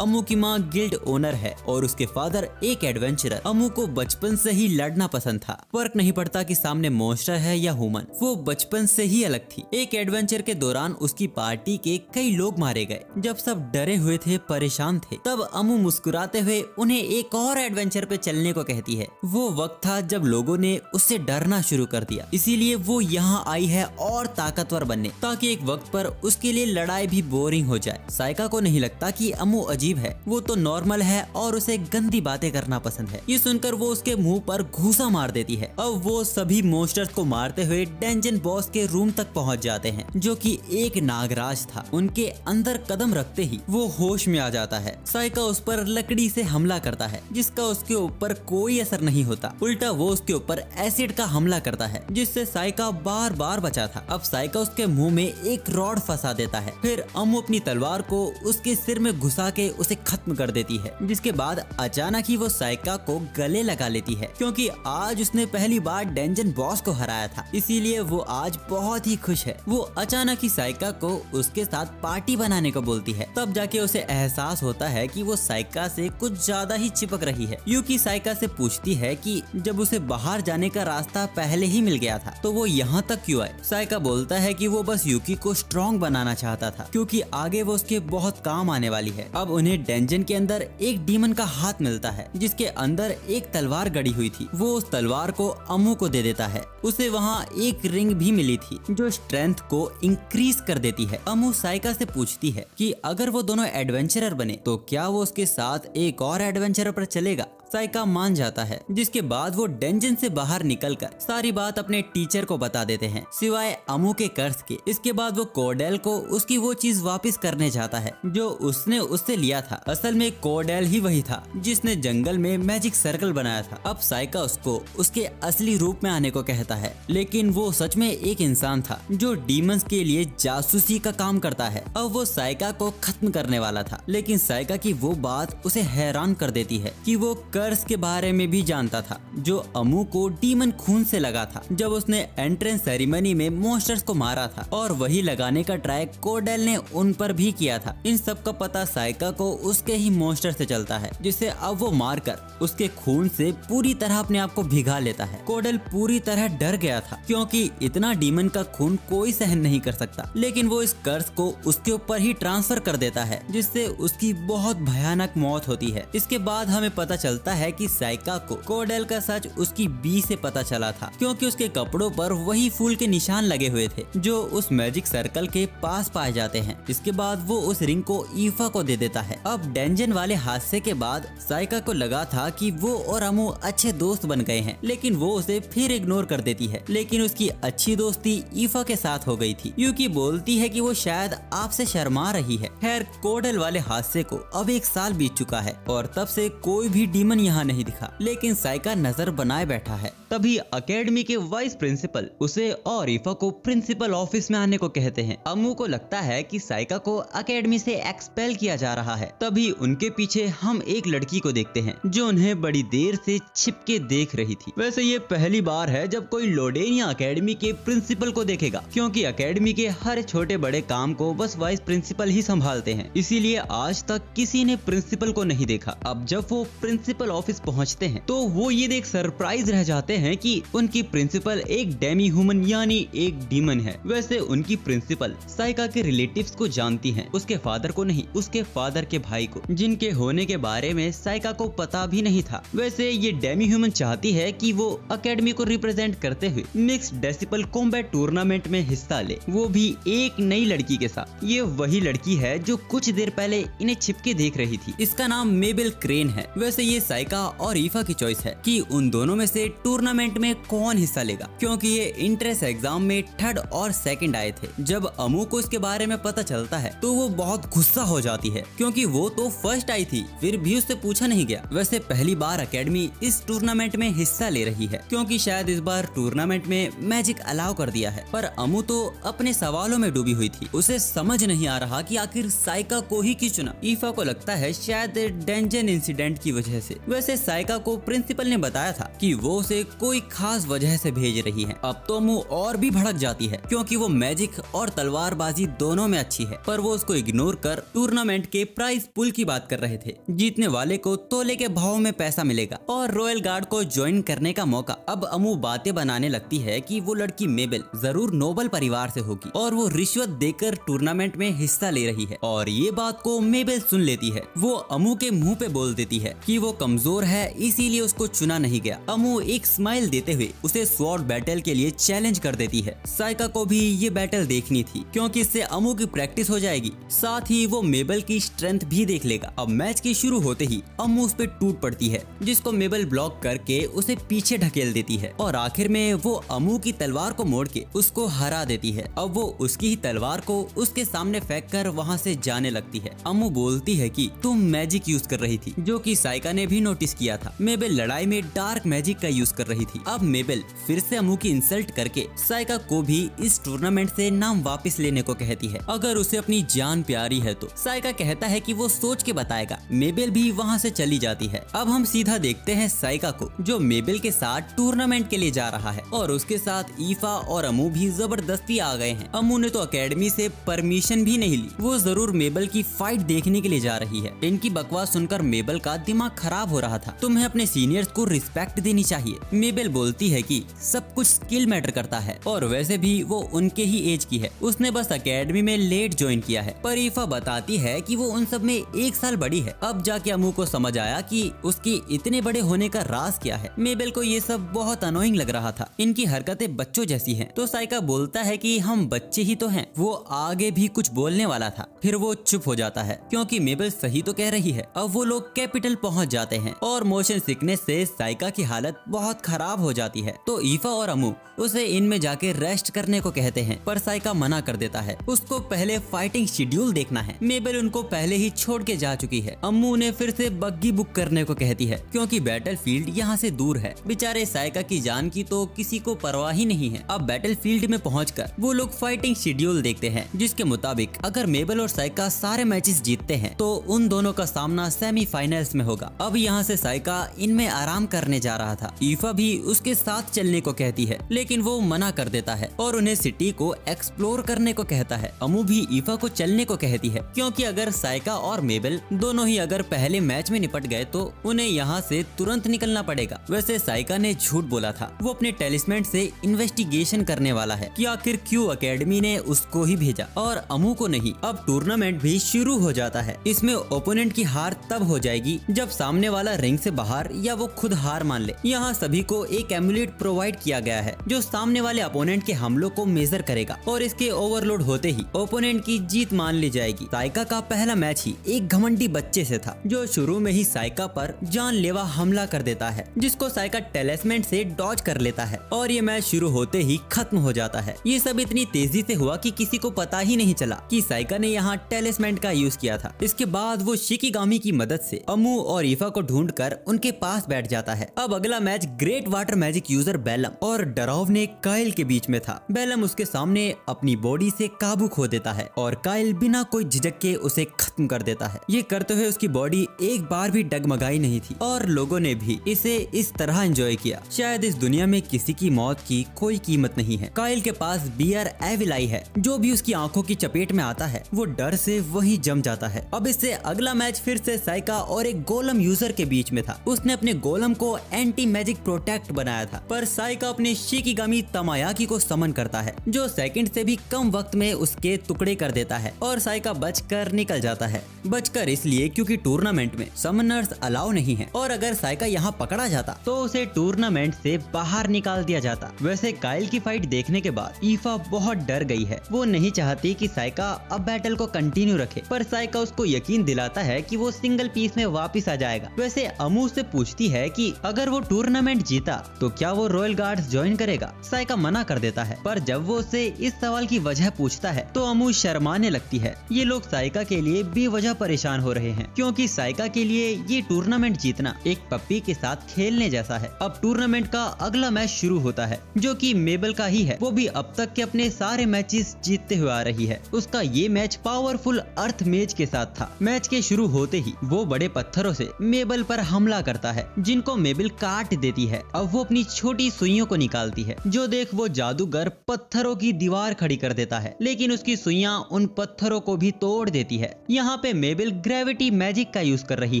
अमू की माँ गिल्ड ओनर है और उसके फादर एक एडवेंचरर। अमू को बचपन से ही लड़ना पसंद था। फर्क नहीं पड़ता कि सामने मॉन्स्टर है या ह्यूमन, वो बचपन से ही अलग थी। एक एडवेंचर के दौरान उसकी पार्टी के कई लोग मारे गए। जब सब डरे हुए थे, परेशान थे, तब अमू मुस्कुराते हुए उन्हें एक और एडवेंचर पे चलने को कहती है। वो वक्त था जब लोगों ने उससे डरना शुरू कर दिया, इसीलिए वो यहाँ आई है और ताकतवर बनने, ताकि एक वक्त पर उसके लिए लड़ाई भी बोरिंग हो जाए। साइका को नहीं लगता कि अमू अजीब है, वो तो नॉर्मल है और उसे गंदी बातें करना पसंद है। ये सुनकर वो उसके मुंह पर घूसा मार देती है। अब वो सभी मॉन्स्टर्स को मारते हुए डंजन बॉस के रूम तक पहुंच जाते हैं, जो कि एक नागराज था। उनके अंदर कदम रखते ही वो होश में आ जाता है। साइका उस पर लकड़ी से हमला करता है, जिसका उसके ऊपर कोई असर नहीं होता। उल्टा वो उसके ऊपर एसिड का हमला करता है, जिससे साइका बार बार बचा था। अब साइका उसके मुंह में एक रॉड फंसा देता है। फिर अमू अपनी तलवार को उसके सिर में घुसा के उसे खत्म कर देती है, जिसके बाद अचानक ही वो साइका को गले लगा लेती है, क्योंकि आज उसने पहली बार डंजन बॉस को हराया था, इसीलिए वो आज बहुत ही खुश है। वो अचानक ही साइका को उसके साथ पार्टी बनाने को बोलती है। तब जाके उसे एहसास होता है कि वो साइका से कुछ ज्यादा ही चिपक रही है। यूकी साइका से पूछती है कि जब उसे बाहर जाने का रास्ता पहले ही मिल गया था तो वो यहाँ तक क्यों आए। साइका बोलता है कि वो बस यूकी को स्ट्रॉन्ग बनाना चाहता था, क्योंकि आगे वो उसके बहुत काम आने वाली है। अब उन्हें डंजन के अंदर एक डीमन का हाथ मिलता है, जिसके अंदर एक तलवार गड़ी हुई थी। वो उस तलवार को अमू को दे देता है। उसे वहाँ एक रिंग भी मिली थी जो स्ट्रेंथ को इंक्रीज कर देती है। अमू साइका से पूछती है कि अगर वो दोनों एडवेंचरर बने तो क्या वो उसके साथ एक और एडवेंचरर पर चलेगा। साइका मान जाता है, जिसके बाद वो डंजन से बाहर निकलकर सारी बात अपने टीचर को बता देते हैं, सिवाय अमू के कर्ज के। इसके बाद वो कोडेल को उसकी वो चीज वापस करने चाहता है जो उसने उससे लिया था। असल में कोडेल ही वही था जिसने जंगल में मैजिक सर्कल बनाया था। अब साइका उसको उसके असली रूप में आने को कहता है, लेकिन वो सच में एक इंसान था जो डीमंस के लिए जासूसी का काम करता है। अब वो साइका को खत्म करने वाला था, लेकिन साइका की वो बात उसे हैरान कर देती है कि वो कर्स के बारे में भी जानता था, जो अमू को डीमन खून से लगा था जब उसने एंट्रेंस सेरेमनी में मॉन्स्टर्स को मारा था, और वही लगाने का ट्राई कोडेल ने उन पर भी किया था। इन सब का पता साइका को उसके ही मॉन्स्टर से चलता है, जिसे अब वो मारकर उसके खून से पूरी तरह अपने आप को भिगा लेता है। कोडेल पूरी तरह डर गया था, क्योंकि इतना डीमन का खून कोई सहन नहीं कर सकता, लेकिन वो इस कर्स को उसके ऊपर ही ट्रांसफर कर देता है, जिससे उसकी बहुत भयानक मौत होती है। इसके बाद हमें पता चलता है कि साइका को कोडेल का सच उसकी बी से पता चला था, क्योंकि उसके कपड़ों पर वही फूल के निशान लगे हुए थे जो उस मैजिक सर्कल के पास पाए जाते हैं। इसके बाद वो उस रिंग को ईफा को दे देता है। अब डंजन वाले हादसे के बाद साइका को लगा था कि वो और अमू अच्छे दोस्त बन गए हैं, लेकिन वो उसे फिर इग्नोर कर देती है। लेकिन उसकी अच्छी दोस्ती ईफा के साथ हो गई थी। यूकी बोलती है कि वो शायद आपसे शर्मा रही है। खैर, कोडेल वाले हादसे को अब 1 साल बीत चुका है और तब से कोई भी डीमन यहाँ नहीं दिखा, लेकिन साइका नजर बनाए बैठा है। तभी अकेडमी के वाइस प्रिंसिपल उसे और ईफा को प्रिंसिपल ऑफिस में आने को कहते हैं। अमू को लगता है कि साइका को अकेडमी से एक्सपेल किया जा रहा है। तभी उनके पीछे हम एक लड़की को देखते हैं जो उन्हें बड़ी देर से छिपके देख रही थी। वैसे ये पहली बार है जब कोई लोडेनिया अकेडमी के प्रिंसिपल को देखेगा, क्योंकि अकेडमी के हर छोटे बड़े काम को बस वाइस प्रिंसिपल ही संभालते हैं, इसीलिए आज तक किसी ने प्रिंसिपल को नहीं देखा। अब जब वो प्रिंसिपल ऑफिस पहुंचते हैं तो वो ये देख सरप्राइज रह जाते हैं कि उनकी प्रिंसिपल एक डेमी ह्यूमन यानी एक डीमन है। वैसे उनकी प्रिंसिपल साइका के रिलेटिव्स को जानती हैं, उसके फादर को नहीं, उसके फादर के भाई को, जिनके होने के बारे में साइका को पता भी नहीं था। वैसे ये डेमी ह्यूमन चाहती है कि वो एकेडमी को रिप्रेजेंट करते हुए मिक्स्ड डेसिबल कॉम्बैट टूर्नामेंट में हिस्सा ले, वो भी एक नई लड़की के साथ। ये वही लड़की है जो कुछ देर पहले इन्हें छिपके देख रही थी। इसका नाम मेबल क्रेन है। वैसे ये साइका और ईफा की चॉइस है कि उन दोनों में से टूर्नामेंट में कौन हिस्सा लेगा, क्योंकि ये इंट्रेंस एग्जाम में 3rd और 2nd आए थे। जब अमू को इसके बारे में पता चलता है तो वो बहुत गुस्सा हो जाती है, क्योंकि वो तो 1st आई थी, फिर भी उससे पूछा नहीं गया। वैसे पहली बार एकेडमी इस टूर्नामेंट में हिस्सा ले रही है, क्योंकि शायद इस बार टूर्नामेंट में मैजिक अलाउ कर दिया है। पर अमू तो अपने सवालों में डूबी हुई थी, उसे समझ नहीं आ रहा कि आखिर साइका को ही क्यों चुना। ईफा को लगता है शायद डेंजन इंसिडेंट की वजह से। वैसे साइका को प्रिंसिपल ने बताया था कि वो उसे कोई खास वजह से भेज रही है। अब तो अमू और भी भड़क जाती है, क्योंकि वो मैजिक और तलवारबाजी दोनों में अच्छी है, पर वो उसको इग्नोर कर टूर्नामेंट के प्राइज पुल की बात कर रहे थे। जीतने वाले को तोले के भाव में पैसा मिलेगा और रॉयल गार्ड को ज्वाइन करने का मौका। अब अमू बातें बनाने लगती है कि वो लड़की मेबल जरूर नोबल परिवार से होगी और वो रिश्वत देकर टूर्नामेंट में हिस्सा ले रही है। और ये बात को मेबल सुन लेती है। वो अमू के मुंह पे बोल देती है कि वो कमजोर है, इसीलिए उसको चुना नहीं गया। अमू एक स्माइल देते हुए उसे स्वॉर्ड बैटल के लिए चैलेंज कर देती है। साइका को भी ये बैटल देखनी थी, क्योंकि इससे अमू की प्रैक्टिस हो जाएगी, साथ ही वो मेबल की स्ट्रेंथ भी देख लेगा। अब मैच के शुरू होते ही अमू उस पे टूट पड़ती है, जिसको मेबल ब्लॉक करके उसे पीछे ढकेल देती है और आखिर में वो अमू की तलवार को मोड़ के उसको हरा देती है। अब वो उसकी ही तलवार को उसके सामने फेंक कर वहाँ से जाने लगती है। अमू बोलती है कि तुम मैजिक यूज कर रही थी, जो कि साइका ने भी नोटिस किया था। मेबल लड़ाई में डार्क मैजिक का यूज कर रही थी। अब मेबल फिर से अमू की इंसल्ट करके साइका को भी इस टूर्नामेंट से नाम वापस लेने को कहती है, अगर उसे अपनी जान प्यारी है तो। साइका कहता है कि वो सोच के बताएगा। मेबल भी वहाँ से चली जाती है। अब हम सीधा देखते हैं साइका को, जो मेबल के साथ टूर्नामेंट के लिए जा रहा है और उसके साथ ईफा और अमू भी जबरदस्ती आ गए हैं। अमू ने तो एकेडमी से परमिशन भी नहीं ली, वो जरूर मेबल की फाइट देखने के लिए जा रही है। इनकी बकवास सुनकर मेबल का दिमाग खराब हो रहा था। तुम्हें अपने सीनियर्स को रिस्पेक्ट देनी चाहिए। मेबल बोलती है कि सब कुछ स्किल मैटर करता है और वैसे भी वो उनके ही एज की है, उसने बस एकेडमी में लेट ज्वाइन किया है। पर ईफा बताती है कि वो उन सब में 1 साल बड़ी है। अब जाके अमू को समझ आया कि उसके इतने बड़े होने का राज क्या है। मेबल को ये सब बहुत अनोइंग लग रहा था, इनकी हरकतें बच्चों जैसी हैं। तो साइका बोलता है कि हम बच्चे ही तो हैं। वो आगे भी कुछ बोलने वाला था, फिर वो चुप हो जाता है, क्योंकि मेबल सही तो कह रही है। अब वो लोग कैपिटल पहुंच जाते हैं और मोशन सिकनेस से साइका की हालत बहुत खराब हो जाती है। तो ईफा और अमू उसे इनमें जाके रेस्ट करने को कहते हैं, पर साइका मना कर देता है। उसको पहले फाइटिंग शेड्यूल देखना है। मेबल उनको पहले ही छोड़ के जा चुकी है। अम्मू ने फिर से बग्गी बुक करने को कहती है, क्योंकि बैटलफील्ड यहाँ से दूर है। बेचारे साइका की जान की तो किसी को परवाह ही नहीं है। अब बैटलफील्ड में पहुंचकर वो लोग फाइटिंग शेड्यूल देखते हैं, जिसके मुताबिक अगर मेबल और साइका सारे मैचेस जीतते हैं तो उन दोनों का सामना सेमीफाइनल्स में होगा। अब यहाँ से साइका इनमें आराम करने जा रहा था। ईफा भी उसके साथ चलने को कहती है, लेकिन वो मना कर देता है और उन्हें सिटी को एक्सप्लोर करने को कहता है। अमू भी ईफा को चलने को कहती है, क्योंकि अगर साइका और मेबल दोनों ही अगर पहले मैच में निपट गए तो उन्हें यहाँ से तुरंत निकलना पड़ेगा। वैसे साइका ने झूठ बोला था, वो अपने टेलिस्मेन से इन्वेस्टिगेशन करने वाला है कि आखिर क्यों एकेडमी ने उसको ही भेजा और अमू को नहीं। अब टूर्नामेंट भी शुरू हो जाता है। इसमें ओपोनेंट की हार तब हो जाएगी जब सामने वाला रिंग से बाहर या वो खुद हार मान ले। यहाँ सभी को एक एमुलेट प्रोवाइड किया गया है, जो सामने वाले ओपोनेंट के हमलों को मेजर करेगा और इसके ओवरलोड होते ही ओपोनेंट की जीत मान ली जाएगी। साइका का पहला मैच ही एक घमंडी बच्चे से था, जो शुरू में ही साइका पर जानलेवा हमला कर देता है, जिसको साइका टेलिस्मेन से डॉज कर लेता है और ये मैच शुरू होते ही खत्म हो जाता है। ये सब इतनी तेजी से हुआ कि किसी को पता ही नहीं चला कि साइका ने यहाँ टेलिस्मेन का यूज किया था। इसके बाद वो शिकिगामी की मदद से अमू और ईफा को ढूंढकर उनके पास बैठ जाता है। अब अगला match great water magic user बेलम और डरावने काइल के बीच में था। बेलम उसके सामने अपनी बॉडी से काबू खो देता है और काइल बिना कोई झिझक के उसे खत्म कर देता है। ये करते हुए उसकी बॉडी एक बार भी डगमगाई नहीं थी और लोगों ने भी इसे इस तरह एंजॉय किया। शायद इस दुनिया में किसी की मौत की कोई कीमत नहीं है। काइल के पास बियर एविल आई है, जो भी उसकी आंखों की चपेट में आता है वो डर से वहीं जम जाता है। अब इससे अगला मैच फिर से साइका और एक गोलम यूजर के बीच में था। उसने अपने गोलम को एंटी मैजिक कांटेक्ट बनाया था। पर साइका अपने शिकिगामी तमायाकी को समन करता है, जो सेकंड से भी कम वक्त में उसके टुकड़े कर देता है और साइका बचकर निकल जाता है। बचकर इसलिए क्योंकि टूर्नामेंट में समनर्स अलाउ नहीं है और अगर साइका यहाँ पकड़ा जाता तो उसे टूर्नामेंट से बाहर निकाल दिया जाता। वैसे काइल की फाइट देखने के बाद ईफा बहुत डर गई है। वो नहीं चाहती कि साइका अब बैटल को कंटिन्यू रखे, पर साइका उसको यकीन दिलाता है कि वो सिंगल पीस में वापस आ जाएगा। वैसे अमू से पूछती है कि अगर वो टूर्नामेंट जीता तो क्या वो रॉयल गार्ड्स ज्वाइन करेगा। साइका मना कर देता है, पर जब वो उससे इस सवाल की वजह पूछता है तो अमू शर्माने लगती है। ये लोग साइका के लिए बेवजह परेशान हो रहे हैं, क्योंकि साइका के लिए ये टूर्नामेंट जीतना एक पप्पी के साथ खेलने जैसा है। अब टूर्नामेंट का अगला मैच शुरू होता है, जो कि मेबल का ही है। वो भी अब तक के अपने सारे मैचेस जीतते हुए आ रही है। उसका ये मैच पावरफुल अर्थ मेज के साथ था। मैच के शुरू होते ही वो बड़े पत्थरों से मेबल पर हमला करता है, जिनको मेबल काट देती है। अब वो अपनी छोटी सुइयों को निकालती है, जो देख वो जादूगर पत्थरों की दीवार खड़ी कर देता है, लेकिन उसकी सुइयां उन पत्थरों को भी तोड़ देती है। यहाँ पे मेबल ग्रेविटी मैजिक का यूज कर रही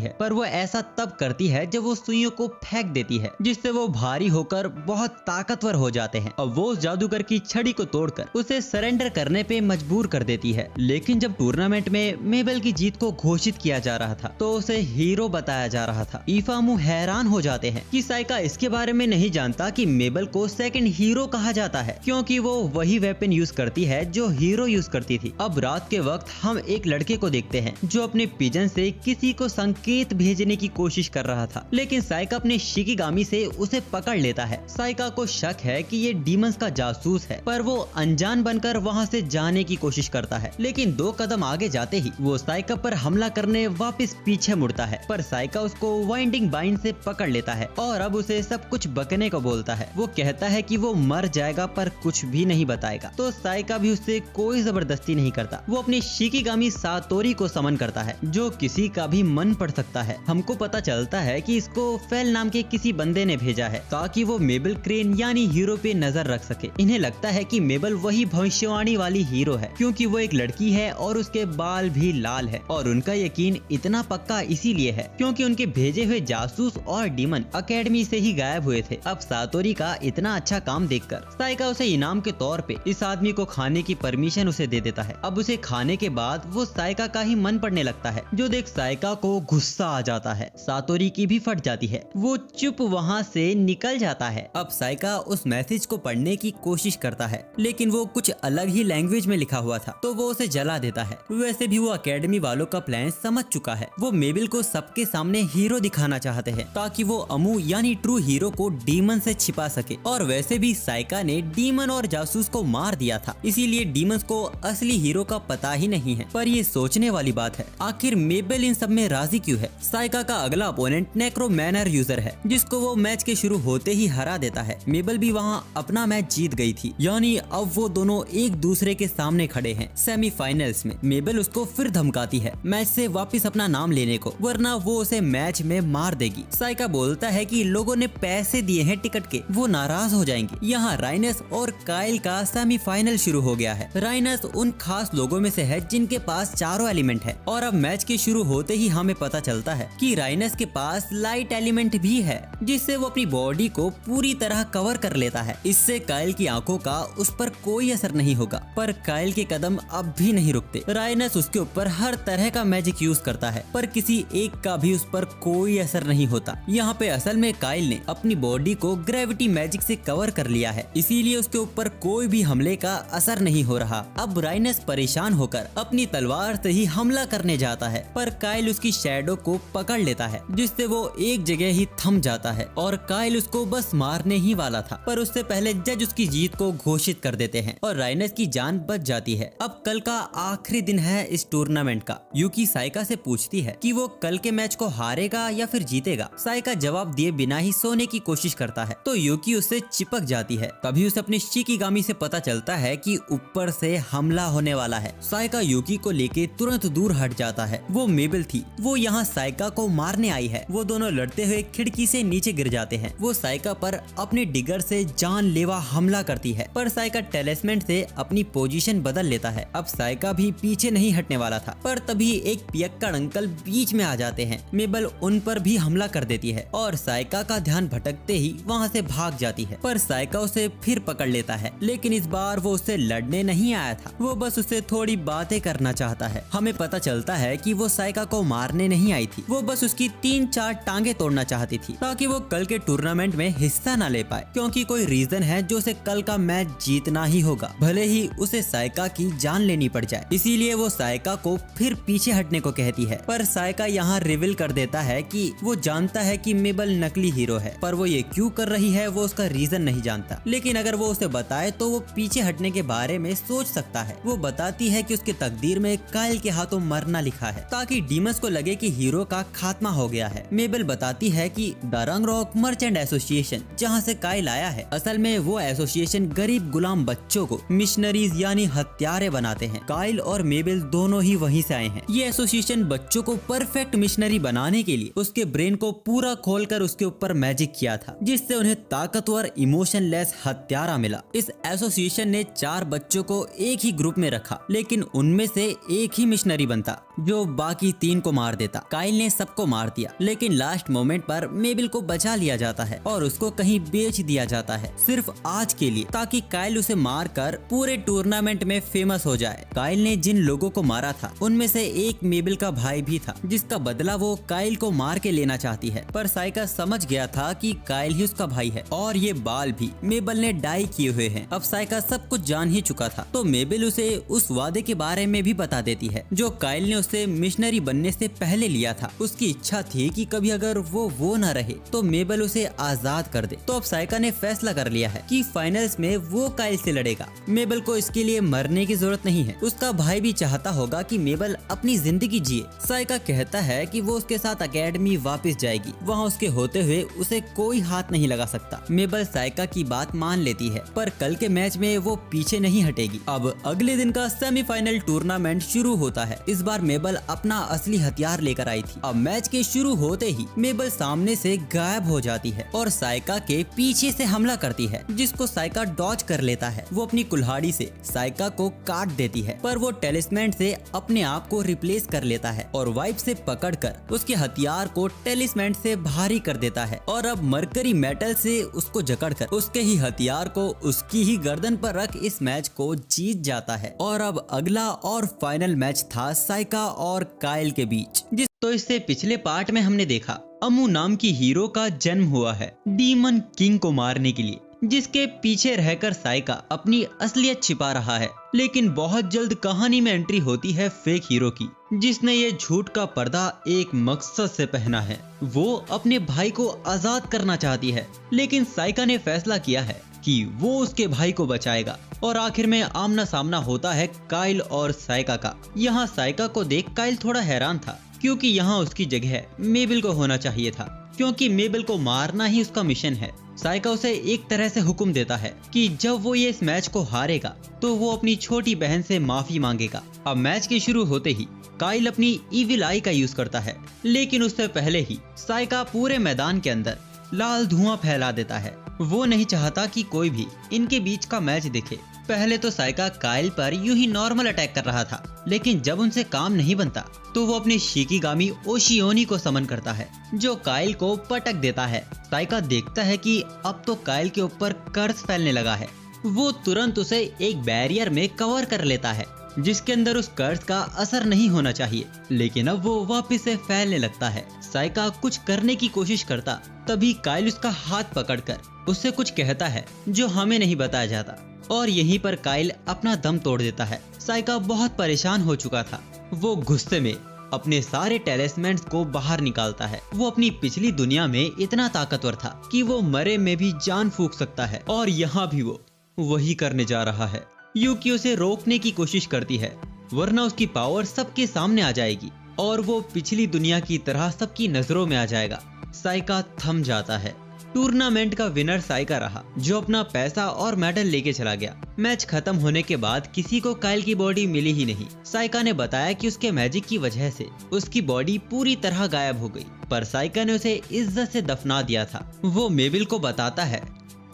है, पर वो ऐसा तब करती है जब वो सुइयों को फेंक देती है, जिससे वो भारी होकर बहुत ताकतवर हो जाते हैं। अब वो उस जादूगर की छड़ी को तोड़कर उसे सरेंडर करने पे मजबूर कर देती है। लेकिन जब टूर्नामेंट में मेबल की जीत को घोषित किया जा रहा था तो उसे हीरो बताया जा रहा था। ईफामू हैरान हो जाते हैं कि साइका इसके बारे में नहीं जानता कि मेबल को सेकंड हीरो कहा जाता है, क्योंकि वो वही वेपन यूज करती है जो हीरो यूज करती थी। अब रात के वक्त हम एक लड़के को देखते हैं जो अपने पिजन से किसी को संकेत भेजने की कोशिश कर रहा था, लेकिन साइका अपने शिकिगामी से उसे पकड़ लेता है। साइका को शक है कि ये डीमंस का जासूस है, पर वो अनजान बनकर वहाँ से जाने की कोशिश करता है। लेकिन 2 कदम आगे जाते ही वो साइका पर हमला करने वापस पीछे मुड़ता है, पर साइका उसको वाइंडिंग बाइंड से पकड़ लेता है और अब उसे सब कुछ बकने को बोलता है। वो कहता है कि वो मर जाएगा पर कुछ भी नहीं बताएगा, तो साइका भी उससे कोई जबरदस्ती नहीं करता। वो अपनी शिकिगामी सातोरी को समन करता है, जो किसी का भी मन पढ़ सकता है। हमको पता चलता है कि इसको फेल नाम के किसी बंदे ने भेजा है ताकि वो मेबल क्रेन यानी हीरो पे नजर रख सके। इन्हें लगता है कि मेबल वही भविष्यवाणी वाली हीरो है, क्योंकि वो एक लड़की है और उसके बाल भी लाल है। और उनका यकीन इतना पक्का इसीलिए है क्योंकि उनके भेजे हुए जासूस और डीमन अकेडमी से ही गायब हुए थे। अब सातोरी का इतना अच्छा काम देखकर साइका उसे इनाम के तौर पे इस आदमी को खाने की परमिशन उसे दे देता है। अब उसे खाने के बाद वो साइका का ही मन पड़ने लगता है, जो देख साइका को गुस्सा आ जाता है। सातोरी की भी फट जाती है, वो चुप वहाँ से निकल जाता है। अब साइका उस मैसेज को पढ़ने की कोशिश करता है, लेकिन वो कुछ अलग ही लैंग्वेज में लिखा हुआ था, तो वो उसे जला देता है। वैसे भी वो अकेडमी वालों का प्लान समझ चुका है। वो मेबल को सबके सामने हीरो दिखाना चाहते हैं ताकि वो अमू यानी ट्रू हीरो को डीमन से छिपा सके। और वैसे भी साइका ने डीमन और जासूस को मार दिया था, इसीलिए डीमंस को असली हीरो का पता ही नहीं है। पर ये सोचने वाली बात है, आखिर मेबल इन सब में राजी क्यों है। साइका का अगला अपोनेंट नेक्रोमैनर यूजर है, जिसको वो मैच के शुरू होते ही हरा देता है। मेबल भी वहाँ अपना मैच जीत गई थी, यानी अब वो दोनों एक दूसरे के सामने खड़े हैं सेमीफाइनल्स में। मेबल उसको फिर धमकाती है मैच से वापस अपना नाम लेने को, वरना वो उसे मैच में मार देगी। साइका बोलता है कि लोगों ने पैसे दिए हैं टिकट के, वो नाराज हो जाएंगे। यहाँ राइनस और काइल का सेमीफाइनल शुरू हो गया है। राइनस उन खास लोगों में से है जिनके पास चारों एलिमेंट है, और अब मैच के शुरू होते ही हमें पता चलता है कि राइनस के पास लाइट एलिमेंट भी है, जिससे वो अपनी बॉडी को पूरी तरह कवर कर लेता है। इससे काइल की आंखों का उस पर कोई असर नहीं होगा, पर काइल के कदम अब भी नहीं रुकते। राइनस उसके ऊपर हर तरह का मैजिक यूज करता है, पर किसी एक का भी उस पर कोई असर नहीं होता। यहाँ पे असल में काइल ने अपनी बॉडी को ग्रेविटी मैजिक से कवर कर लिया है, इसीलिए उसके ऊपर कोई भी हमले का असर नहीं हो रहा। अब राइनस परेशान होकर अपनी तलवार से ही हमला करने जाता है, पर काइल उसकी शैडो को पकड़ लेता है, जिससे वो एक जगह ही थम जाता है और काइल उसको बस मारने ही वाला था। पर उससे पहले जज उसकी जीत को घोषित कर देते हैं और राइनस की जान बच जाती है। अब कल का आखिरी दिन है इस टूर्नामेंट का। यूकी साइका से पूछती है कि वो कल के मैच को हारेगा या फिर जीतेगा। साइका जवाब दिए बिना ही सोने की कोशिश करता है, तो यूकी उससे चिपक जाती है। तभी उसे अपने शिकिगामी से पता चलता है कि ऊपर से हमला होने वाला है। साइका यूकी को लेके तुरंत दूर हट जाता है। वो मेबल थी, वो यहाँ साइका को मारने आई है। वो दोनों लड़ते हुए खिड़की से नीचे गिर जाते हैं। वो साइका पर अपने डिगर से जानलेवा हमला करती है, पर साइका टेलिस्मेंट से अपनी पोजीशन बदल लेता है। अब साइका भी पीछे नहीं हटने वाला था, पर तभी एक पियक्कड़ अंकल बीच में आ जाते हैं। मेबल उन पर भी हमला कर देती है और साइका का ध्यान भटकते ही वहाँ से भाग जाती है, पर साइका उसे फिर पकड़ लेता है। लेकिन इस बार वो उससे लड़ने नहीं आया था, वो बस उससे थोड़ी बातें करना चाहता है। हमें पता चलता है कि वो साइका को मारने नहीं आई थी, वो बस उसकी 3-4 टांगे तोड़ना चाहती थी ताकि वो कल के टूर्नामेंट में हिस्सा न ले पाए, क्योंकि कोई रीजन है जो उसे कल का मैच जीतना ही होगा, भले ही उसे साइका की जान लेनी पड़ जाए। इसीलिए वो साइका को फिर पीछे हटने को कहती है, पर साइका यहाँ रिवील कर देता है कि वो जानता है कि मेबल नकली हीरो है, पर वो ये क्यों कर रही है वो उसका रीजन नहीं जानता। लेकिन अगर वो उसे बताए तो वो पीछे हटने के बारे में सोच सकता है। वो बताती है कि उसके तकदीर में काइल के हाथों मरना लिखा है, ताकि डीमस को लगे कि हीरो का खात्मा हो गया है। मेबल बताती है कि द रंग रॉक मर्चेंट एसोसिएशन जहाँ से काइल आया है, असल में वो एसोसिएशन गरीब गुलाम बच्चों को मिशनरीज यानी हत्यारे बनाते हैं। काइल और मेबल दोनों ही वहीं से आए हैं। ये एसोसिएशन बच्चों को परफेक्ट मिशनरी बनाने के लिए उसके ब्रेन को पूरा खोलकर उसके ऊपर मैजिक किया था, जिससे उन्हें ताकतवर इमोशनलेस हत्यारा मिला। इस एसोसिएशन ने 4 बच्चों को एक ही ग्रुप में रखा, लेकिन उनमें से एक ही मिशनरी बनता जो बाकी 3 को मार देता। काइल ने सबको मार दिया, लेकिन लास्ट मोमेंट पर मेबल को बचा लिया जाता है और उसको कहीं बेच दिया जाता है, सिर्फ आज के लिए, ताकि काइल उसे मारकर पूरे टूर्नामेंट में फेमस हो जाए। काइल ने जिन लोगों को मारा था उनमें से एक मेबल का भाई भी था, जिसका बदला वो काइल को मार के लेना चाहती है, पर साइका समझ गया था कि काइल ही उसका भाई है और ये बाल भी मेबल ने डाई किए हुए हैं। अब साइका सब कुछ जान ही चुका था, तो मेबल उसे उस वादे के बारे में भी बता देती है जो काइल ने उससे मिशनरी बनने से पहले लिया था। उसकी इच्छा थी कि कभी अगर वो न रहे तो मेबल उसे आजाद कर दे। तो अब साइका ने फैसला कर लिया है कि फाइनल्स में वो काइल से लड़ेगा। मेबल को इसके लिए मरने की जरूरत नहीं है, उसका भाई भी चाहता होगा कि मेबल अपनी जिंदगी जिए। साइका कहता है कि वो उसके साथ एकेडमी वापस जाएगी, वहाँ उसके होते हुए उसे कोई हाथ नहीं लगा सकता। मेबल साइका की बात मान लेती है, पर कल के मैच में वो पीछे नहीं हटेगी। अब अगले दिन का सेमीफाइनल टूर्नामेंट शुरू होता है। इस बार मेबल अपना असली हथियार लेकर आई थी। अब मैच के शुरू होते ही मेबल सामने से गायब हो जाती है और साइका के पीछे से हमला करती है, जिसको साइका डॉज कर लेता है। वो अपनी कुल्हाड़ी से साइका को काट देती है, पर वो टेलिस्मैन से अपने आप को रिप्लेस कर लेता है और वाइप से पकड़कर उसके हथियार को टेलिस्मैन से भारी कर देता है और अब मरकरी मेटल से उसको जकड़कर उसके ही हथियार को उसकी ही गर्दन पर रख इस मैच को जीत जाता है। और अब अगला और फाइनल मैच था साइका और काइल के बीच। तो इससे पिछले पार्ट में हमने देखा अमू नाम की हीरो का जन्म हुआ है डीमन किंग को मारने के लिए, जिसके पीछे रहकर साइका अपनी असलियत छिपा रहा है। लेकिन बहुत जल्द कहानी में एंट्री होती है फेक हीरो की, जिसने ये झूठ का पर्दा एक मकसद से पहना है। वो अपने भाई को आजाद करना चाहती है, लेकिन साइका ने फैसला किया है कि वो उसके भाई को बचाएगा। और आखिर में आमना सामना होता है काइल और साइका का। यहाँ साइका को देख काइल थोड़ा हैरान था, क्योंकि यहाँ उसकी जगह मेबल को होना चाहिए था, क्योंकि मेबल को मारना ही उसका मिशन है। साइका उसे एक तरह से हुक्म देता है कि जब वो ये इस मैच को हारेगा तो वो अपनी छोटी बहन से माफी मांगेगा। अब मैच के शुरू होते ही काइल अपनी इविल आई का यूज करता है, लेकिन उससे पहले ही साइका पूरे मैदान के अंदर लाल धुआं फैला देता है। वो नहीं चाहता कि कोई भी इनके बीच का मैच देखे। पहले तो साइका काइल पर यूं ही नॉर्मल अटैक कर रहा था, लेकिन जब उनसे काम नहीं बनता तो वो अपने शिकिगामी ओशियोनी को समन करता है, जो काइल को पटक देता है। साइका देखता है कि अब तो काइल के ऊपर कर्स फैलने लगा है। वो तुरंत उसे एक बैरियर में कवर कर लेता है, जिसके अंदर उस कर्स का असर नहीं होना चाहिए, लेकिन अब वो वापस से फैलने लगता है। साइका कुछ करने की कोशिश करता, तभी काइल उसका हाथ पकड़कर उससे कुछ कहता है जो हमें नहीं बताया जाता, और यहीं पर काइल अपना दम तोड़ देता है। साइका बहुत परेशान हो चुका था। वो गुस्से में अपने सारे टेलिस्मैन्स को बाहर निकालता है। वो अपनी पिछली दुनिया में इतना ताकतवर था कि वो मरे में भी जान फूंक सकता है, और यहाँ भी वो वही करने जा रहा है। यूकी उसे रोकने की कोशिश करती है, वरना उसकी पावर सबके सामने आ जाएगी और वो पिछली दुनिया की तरह सबकी नजरों में आ जाएगा। साइका थम जाता है। टूर्नामेंट का विनर साइका रहा, जो अपना पैसा और मेडल लेके चला गया। मैच खत्म होने के बाद किसी को काइल की बॉडी मिली ही नहीं। साइका ने बताया कि उसके मैजिक की वजह से उसकी बॉडी पूरी तरह गायब हो गई, पर साइका ने उसे इज्जत से दफना दिया था। वो मेबल को बताता है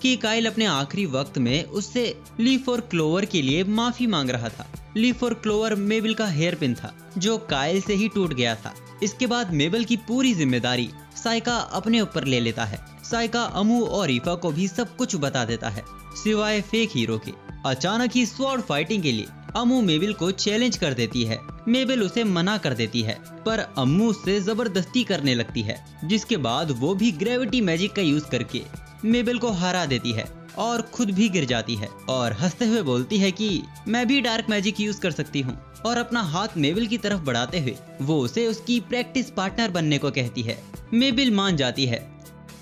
कि काइल अपने आखिरी वक्त में उससे लीफ और क्लोवर के लिए माफी मांग रहा था। लीफ और क्लोवर मेबल का हेयर पिन था, जो काइल से ही टूट गया था। इसके बाद मेबल की पूरी जिम्मेदारी साइका अपने ऊपर ले लेता है। साइका अमू और ईफा को भी सब कुछ बता देता है सिवाय फेक हीरो के। अचानक ही स्वॉर्ड फाइटिंग के लिए अमू मेबल को चैलेंज कर देती है। मेबल उसे मना कर देती है पर अम्मू उससे जबरदस्ती करने लगती है, जिसके बाद वो भी ग्रेविटी मैजिक का यूज करके मेबल को हरा देती है और खुद भी गिर जाती है और हंसते हुए बोलती है कि मैं भी डार्क मैजिक यूज कर सकती हूँ। और अपना हाथ मेबल की तरफ बढ़ाते हुए वो उसे उसकी प्रैक्टिस पार्टनर बनने को कहती है। मेबल मान जाती है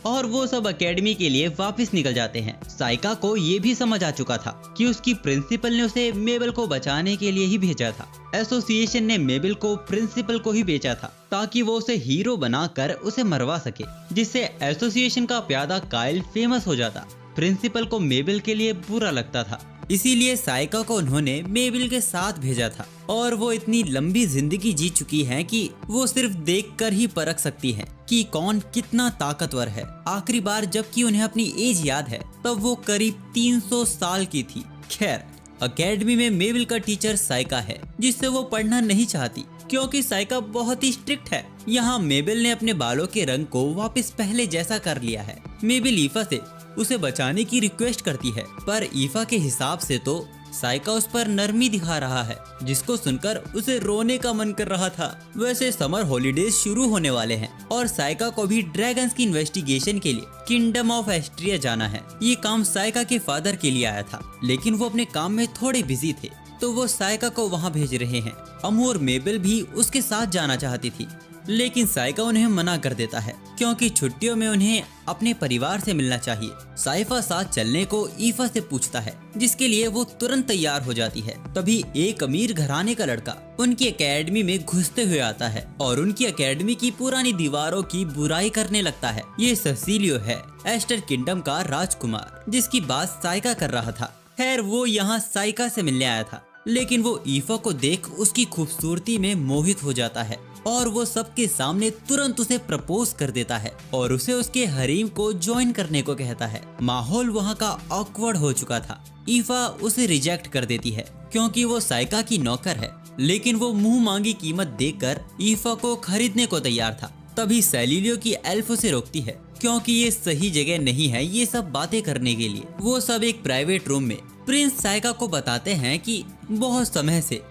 और वो सब एकेडमी के लिए वापस निकल जाते हैं। साइका को ये भी समझ आ चुका था कि उसकी प्रिंसिपल ने उसे मेबल को बचाने के लिए ही भेजा था। एसोसिएशन ने मेबल को प्रिंसिपल को ही बेचा था ताकि वो उसे हीरो बनाकर उसे मरवा सके, जिससे एसोसिएशन का प्यादा काइल फेमस हो जाता। प्रिंसिपल को मेबल के लिए बुरा लगता था, इसीलिए साइका को उन्होंने मेबल के साथ भेजा था। और वो इतनी लंबी जिंदगी जी चुकी हैं कि वो सिर्फ देखकर ही परख सकती हैं कि कौन कितना ताकतवर है। आखिरी बार जबकि उन्हें अपनी एज याद है तब वो करीब 300 साल की थी। खैर, एकेडमी में मेबल का टीचर साइका है, जिससे वो पढ़ना नहीं चाहती क्योंकि साइका बहुत ही स्ट्रिक्ट है। यहाँ मेबल ने अपने बालों के रंग को वापस पहले जैसा कर लिया है। मेबल ईफा से उसे बचाने की रिक्वेस्ट करती है पर ईफा के हिसाब से तो साइका उस पर नरमी दिखा रहा है, जिसको सुनकर उसे रोने का मन कर रहा था। वैसे समर हॉलीडेज शुरू होने वाले हैं और साइका को भी ड्रैगन्स की इन्वेस्टिगेशन के लिए किंगडम ऑफ एस्ट्रिया जाना है। ये काम साइका के फादर के लिए आया था, लेकिन वो अपने काम में थोड़े बिजी थे तो वो साइका को वहाँ भेज रहे हैं। अमू और मेबल भी उसके साथ जाना चाहती थी, लेकिन साइका उन्हें मना कर देता है क्योंकि छुट्टियों में उन्हें अपने परिवार से मिलना चाहिए। साइफा साथ चलने को ईफा से पूछता है, जिसके लिए वो तुरंत तैयार हो जाती है। तभी एक अमीर घराने का लड़का उनकी एकेडमी में घुसते हुए आता है और उनकी एकेडमी की पुरानी दीवारों की बुराई करने लगता है। ये सेसिलियो है, एस्टर किंगडम का राजकुमार, जिसकी बात साइका कर रहा था। खैर, वो यहाँ साइका से मिलने आया था, लेकिन वो ईफा को देख उसकी खूबसूरती में मोहित हो जाता है और वो सबके सामने तुरंत उसे प्रपोज कर देता है और उसे उसके हरीम को ज्वाइन करने को कहता है। माहौल वहाँ का ऑकवर्ड हो चुका था। ईफा उसे रिजेक्ट कर देती है क्योंकि वो साइका की नौकर है, लेकिन वो मुंह मांगी कीमत देकर ईफा को खरीदने को तैयार था। तभी सेलिलियो की एल्फ उसे रोकती है क्योंकि ये सही जगह नहीं है ये सब बातें करने के लिए। वो सब एक प्राइवेट रूम में प्रिंस साइका को बताते हैं कि बहुत समय से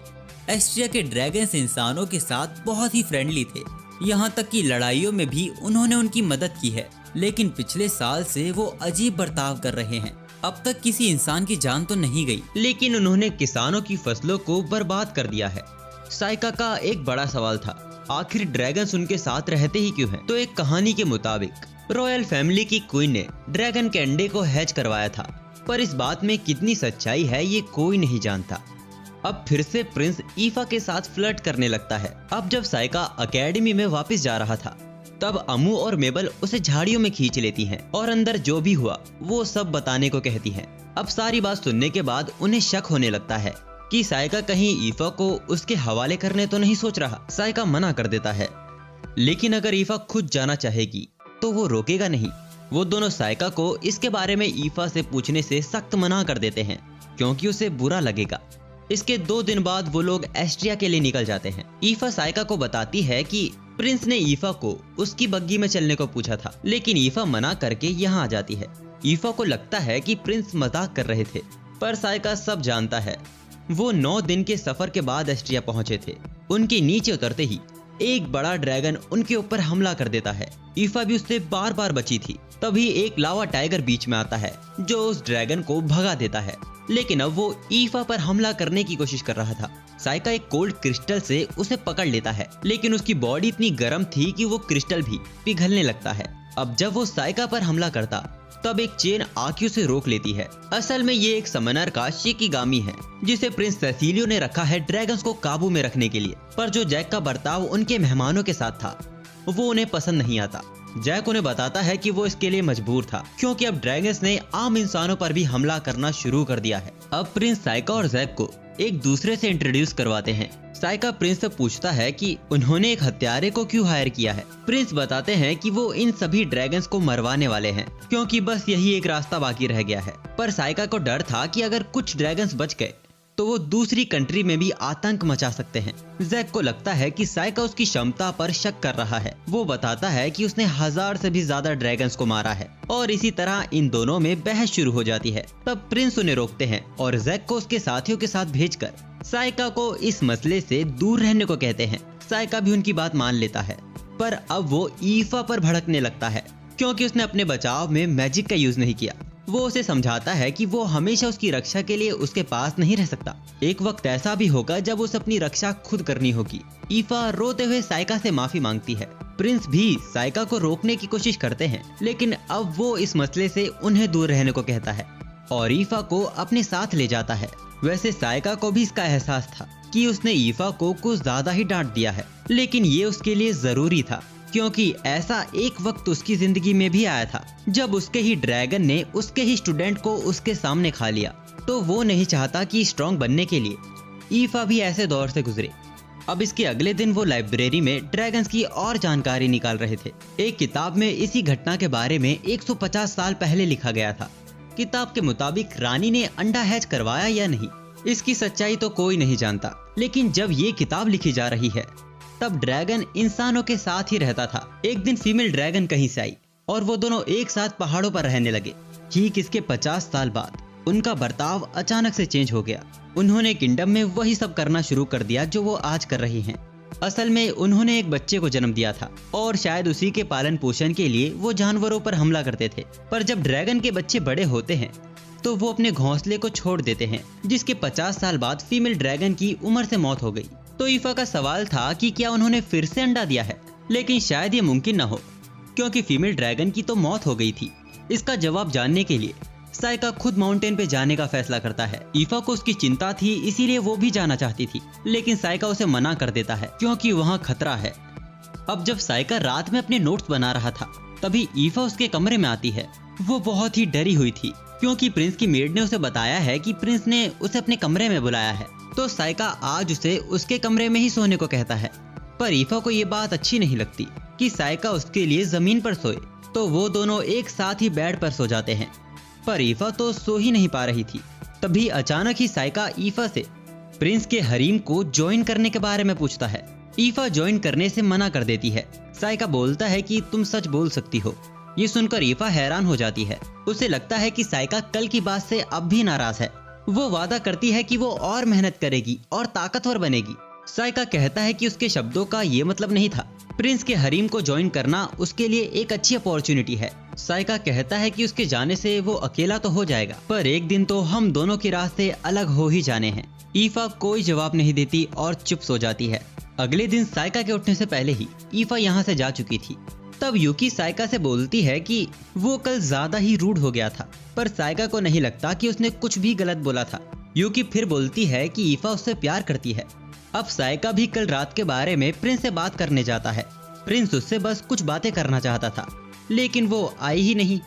एस्ट्रिया के ड्रैगन्स इंसानों के साथ बहुत ही फ्रेंडली थे, यहाँ तक कि लड़ाइयों में भी उन्होंने उनकी मदद की है, लेकिन पिछले साल से वो अजीब बर्ताव कर रहे हैं। अब तक किसी इंसान की जान तो नहीं गई, लेकिन उन्होंने किसानों की फसलों को बर्बाद कर दिया है। साइका का एक बड़ा सवाल था, आखिर ड्रैगन्स उनके साथ रहते ही क्यों हैं? तो एक कहानी के मुताबिक रॉयल फैमिली की क्वीन ने ड्रैगन के अंडे को हैच करवाया था, पर इस बात में कितनी सच्चाई है ये कोई नहीं जानता। अब फिर से प्रिंस ईफा के साथ फ्लर्ट करने लगता है। अब जब साइका एकेडमी में वापस जा रहा था तब अमू और मेबल उसे झाड़ियों में खींच लेती हैं और अंदर जो भी हुआ वो सब बताने को कहती हैं। अब सारी बात सुनने के बाद उन्हें शक होने लगता है कि साइका कहीं ईफा को उसके हवाले करने तो नहीं सोच रहा। साइका मना कर देता है, लेकिन अगर ईफा खुद जाना चाहेगी तो वो रोकेगा नहीं। वो दोनों साइका को इसके बारे में ईफा से पूछने से सख्त मना कर देते हैं क्योंकि उसे बुरा लगेगा। इसके 2 दिन बाद वो लोग एस्ट्रिया के लिए निकल जाते हैं। ईफा साइका को बताती है कि प्रिंस ने ईफा को उसकी बग्गी में चलने को पूछा था, लेकिन ईफा मना करके यहाँ आ जाती है। ईफा को लगता है कि प्रिंस मजाक कर रहे थे, पर साइका सब जानता है। वो 9 दिन के सफर के बाद एस्ट्रिया पहुंचे थे। उनके नीचे उतरते ही एक बड़ा ड्रैगन उनके ऊपर हमला कर देता है। ईफा भी उससे बार बार बची थी। तभी एक लावा टाइगर बीच में आता है जो उस ड्रैगन को भगा देता है, लेकिन अब वो ईफा पर हमला करने की कोशिश कर रहा था। साइका एक कोल्ड क्रिस्टल से उसे पकड़ लेता है, लेकिन उसकी बॉडी इतनी गर्म थी कि वो क्रिस्टल भी पिघलने लगता है। अब जब वो साइका पर हमला करता तब एक चेन आंखों से रोक लेती है। असल में ये एक समनर का शिकिगामी है जिसे प्रिंस सेसिलियो ने रखा है ड्रैगन्स को काबू में रखने के लिए। पर जो जैक का बर्ताव उनके मेहमानों के साथ था वो उन्हें पसंद नहीं आता। जैक उन्हें बताता है कि वो इसके लिए मजबूर था क्योंकि अब ड्रैगन्स ने आम इंसानों पर भी हमला करना शुरू कर दिया है। अब प्रिंस साइका और जैक को एक दूसरे से इंट्रोड्यूस करवाते हैं। साइका प्रिंस से पूछता है कि उन्होंने एक हत्यारे को क्यों हायर किया है। प्रिंस बताते हैं कि वो इन सभी ड्रैगन्स को मरवाने वाले हैं क्योंकि बस यही एक रास्ता बाकी रह गया है। पर साइका को डर था कि अगर कुछ ड्रैगन्स बच गए तो वो दूसरी कंट्री में भी आतंक मचा सकते हैं। जैक को लगता है कि साइका उसकी क्षमता पर शक कर रहा है। वो बताता है कि उसने 1000 से भी ज्यादा ड्रैगन्स को मारा है और इसी तरह इन दोनों में बहस शुरू हो जाती है। तब प्रिंस उन्हें रोकते हैं और जैक को उसके साथियों के साथ भेजकर साइका को इस मसले से दूर रहने को कहते हैं। साइका भी उनकी बात मान लेता है, पर अब वो ईफा पर भड़कने लगता है क्योंकि उसने अपने बचाव में मैजिक का यूज नहीं किया। वो उसे समझाता है कि वो हमेशा उसकी रक्षा के लिए उसके पास नहीं रह सकता। एक वक्त ऐसा भी होगा जब उसे अपनी रक्षा खुद करनी होगी। ईफा रोते हुए साइका से माफी मांगती है। प्रिंस भी साइका को रोकने की कोशिश करते हैं, लेकिन अब वो इस मसले से उन्हें दूर रहने को कहता है और ईफा को अपने साथ ले जाता है। वैसे साइका को भी इसका एहसास था कि उसने ईफा को कुछ ज्यादा ही डांट दिया है, लेकिन ये उसके लिए जरूरी था क्योंकि ऐसा एक वक्त उसकी जिंदगी में भी आया था जब उसके ही ड्रैगन ने उसके ही स्टूडेंट को उसके सामने खा लिया। तो वो नहीं चाहता कि स्ट्रॉन्ग बनने के लिए ईफा भी ऐसे दौर से गुजरे। अब इसके अगले दिन वो लाइब्रेरी में ड्रैगन्स की और जानकारी निकाल रहे थे। एक किताब में इसी घटना के बारे में 150 साल पहले लिखा गया था। किताब के मुताबिक रानी ने अंडा हैच करवाया या नहीं, इसकी सच्चाई तो कोई नहीं जानता, लेकिन जब ये किताब लिखी जा रही है तब ड्रैगन इंसानों के साथ ही रहता था। एक दिन फीमेल ड्रैगन कहीं से आई और वो दोनों एक साथ पहाड़ों पर रहने लगे। ठीक इसके 50 साल बाद उनका बर्ताव अचानक से चेंज हो गया। उन्होंने किंगडम में वही सब करना शुरू कर दिया जो वो आज कर रही हैं। असल में उन्होंने एक बच्चे को जन्म दिया था और शायद उसी के पालन पोषण के लिए वो जानवरों पर हमला करते थे। पर जब ड्रैगन के बच्चे बड़े होते हैं तो वो अपने घोंसले को छोड़ देते हैं, जिसके 50 साल बाद फीमेल ड्रैगन की उम्र से मौत हो गई। तो ईफा का सवाल था कि क्या उन्होंने फिर से अंडा दिया है, लेकिन शायद ये मुमकिन न हो क्योंकि फीमेल ड्रैगन की तो मौत हो गई थी। इसका जवाब जानने के लिए साइका खुद माउंटेन पे जाने का फैसला करता है। ईफा को उसकी चिंता थी, इसीलिए वो भी जाना चाहती थी, लेकिन साइका उसे मना कर देता है क्योंकि वहाँ खतरा है। अब जब साइका रात में अपने नोट्स बना रहा था तभी ईफा उसके कमरे में आती है। वो बहुत ही डरी हुई थी क्योंकि प्रिंस की मेड ने उसे बताया है कि प्रिंस ने उसे अपने कमरे में बुलाया है। तो साइका आज उसे उसके कमरे में ही सोने को कहता है, पर ईफा को ये बात अच्छी नहीं लगती कि साइका उसके लिए जमीन पर सोए। तो वो दोनों एक साथ ही बेड पर सो जाते हैं, पर ईफा तो सो ही नहीं पा रही थी। तभी अचानक ही साइका ईफा से प्रिंस के हरीम को ज्वाइन करने के बारे में पूछता है। ईफा ज्वाइन करने से मना कर देती है। साइका बोलता है कि तुम सच बोल सकती हो। ये सुनकर ईफा हैरान हो जाती है। उसे लगता है कि साइका कल की बात से अब भी नाराज है। वो वादा करती है कि वो और मेहनत करेगी और ताकतवर बनेगी। साइका कहता है कि उसके शब्दों का ये मतलब नहीं था। प्रिंस के हरीम को ज्वाइन करना उसके लिए एक अच्छी अपॉर्चुनिटी है। साइका कहता है कि उसके जाने से वो अकेला तो हो जाएगा, पर एक दिन तो हम दोनों के रास्ते अलग हो ही जाने हैं। ईफा कोई जवाब नहीं देती और चुप सो जाती है। अगले दिन साइका के उठने से पहले ही ईफा यहाँ से जा चुकी थी। तब यूकी साइका से बोलती है कि वो कल ज्यादा ही रूड हो गया था, पर साइका को नहीं लगता कि उसने कुछ भी गलत बोला था। यूकी फिर बोलती है कि ईफा उससे प्यार करती है। अब साइका भी कल रात के बारे में प्रिंस से बात करने जाता है। प्रिंस उससे बस कुछ बातें करना चाहता था, लेकिन वो आई ही नहीं।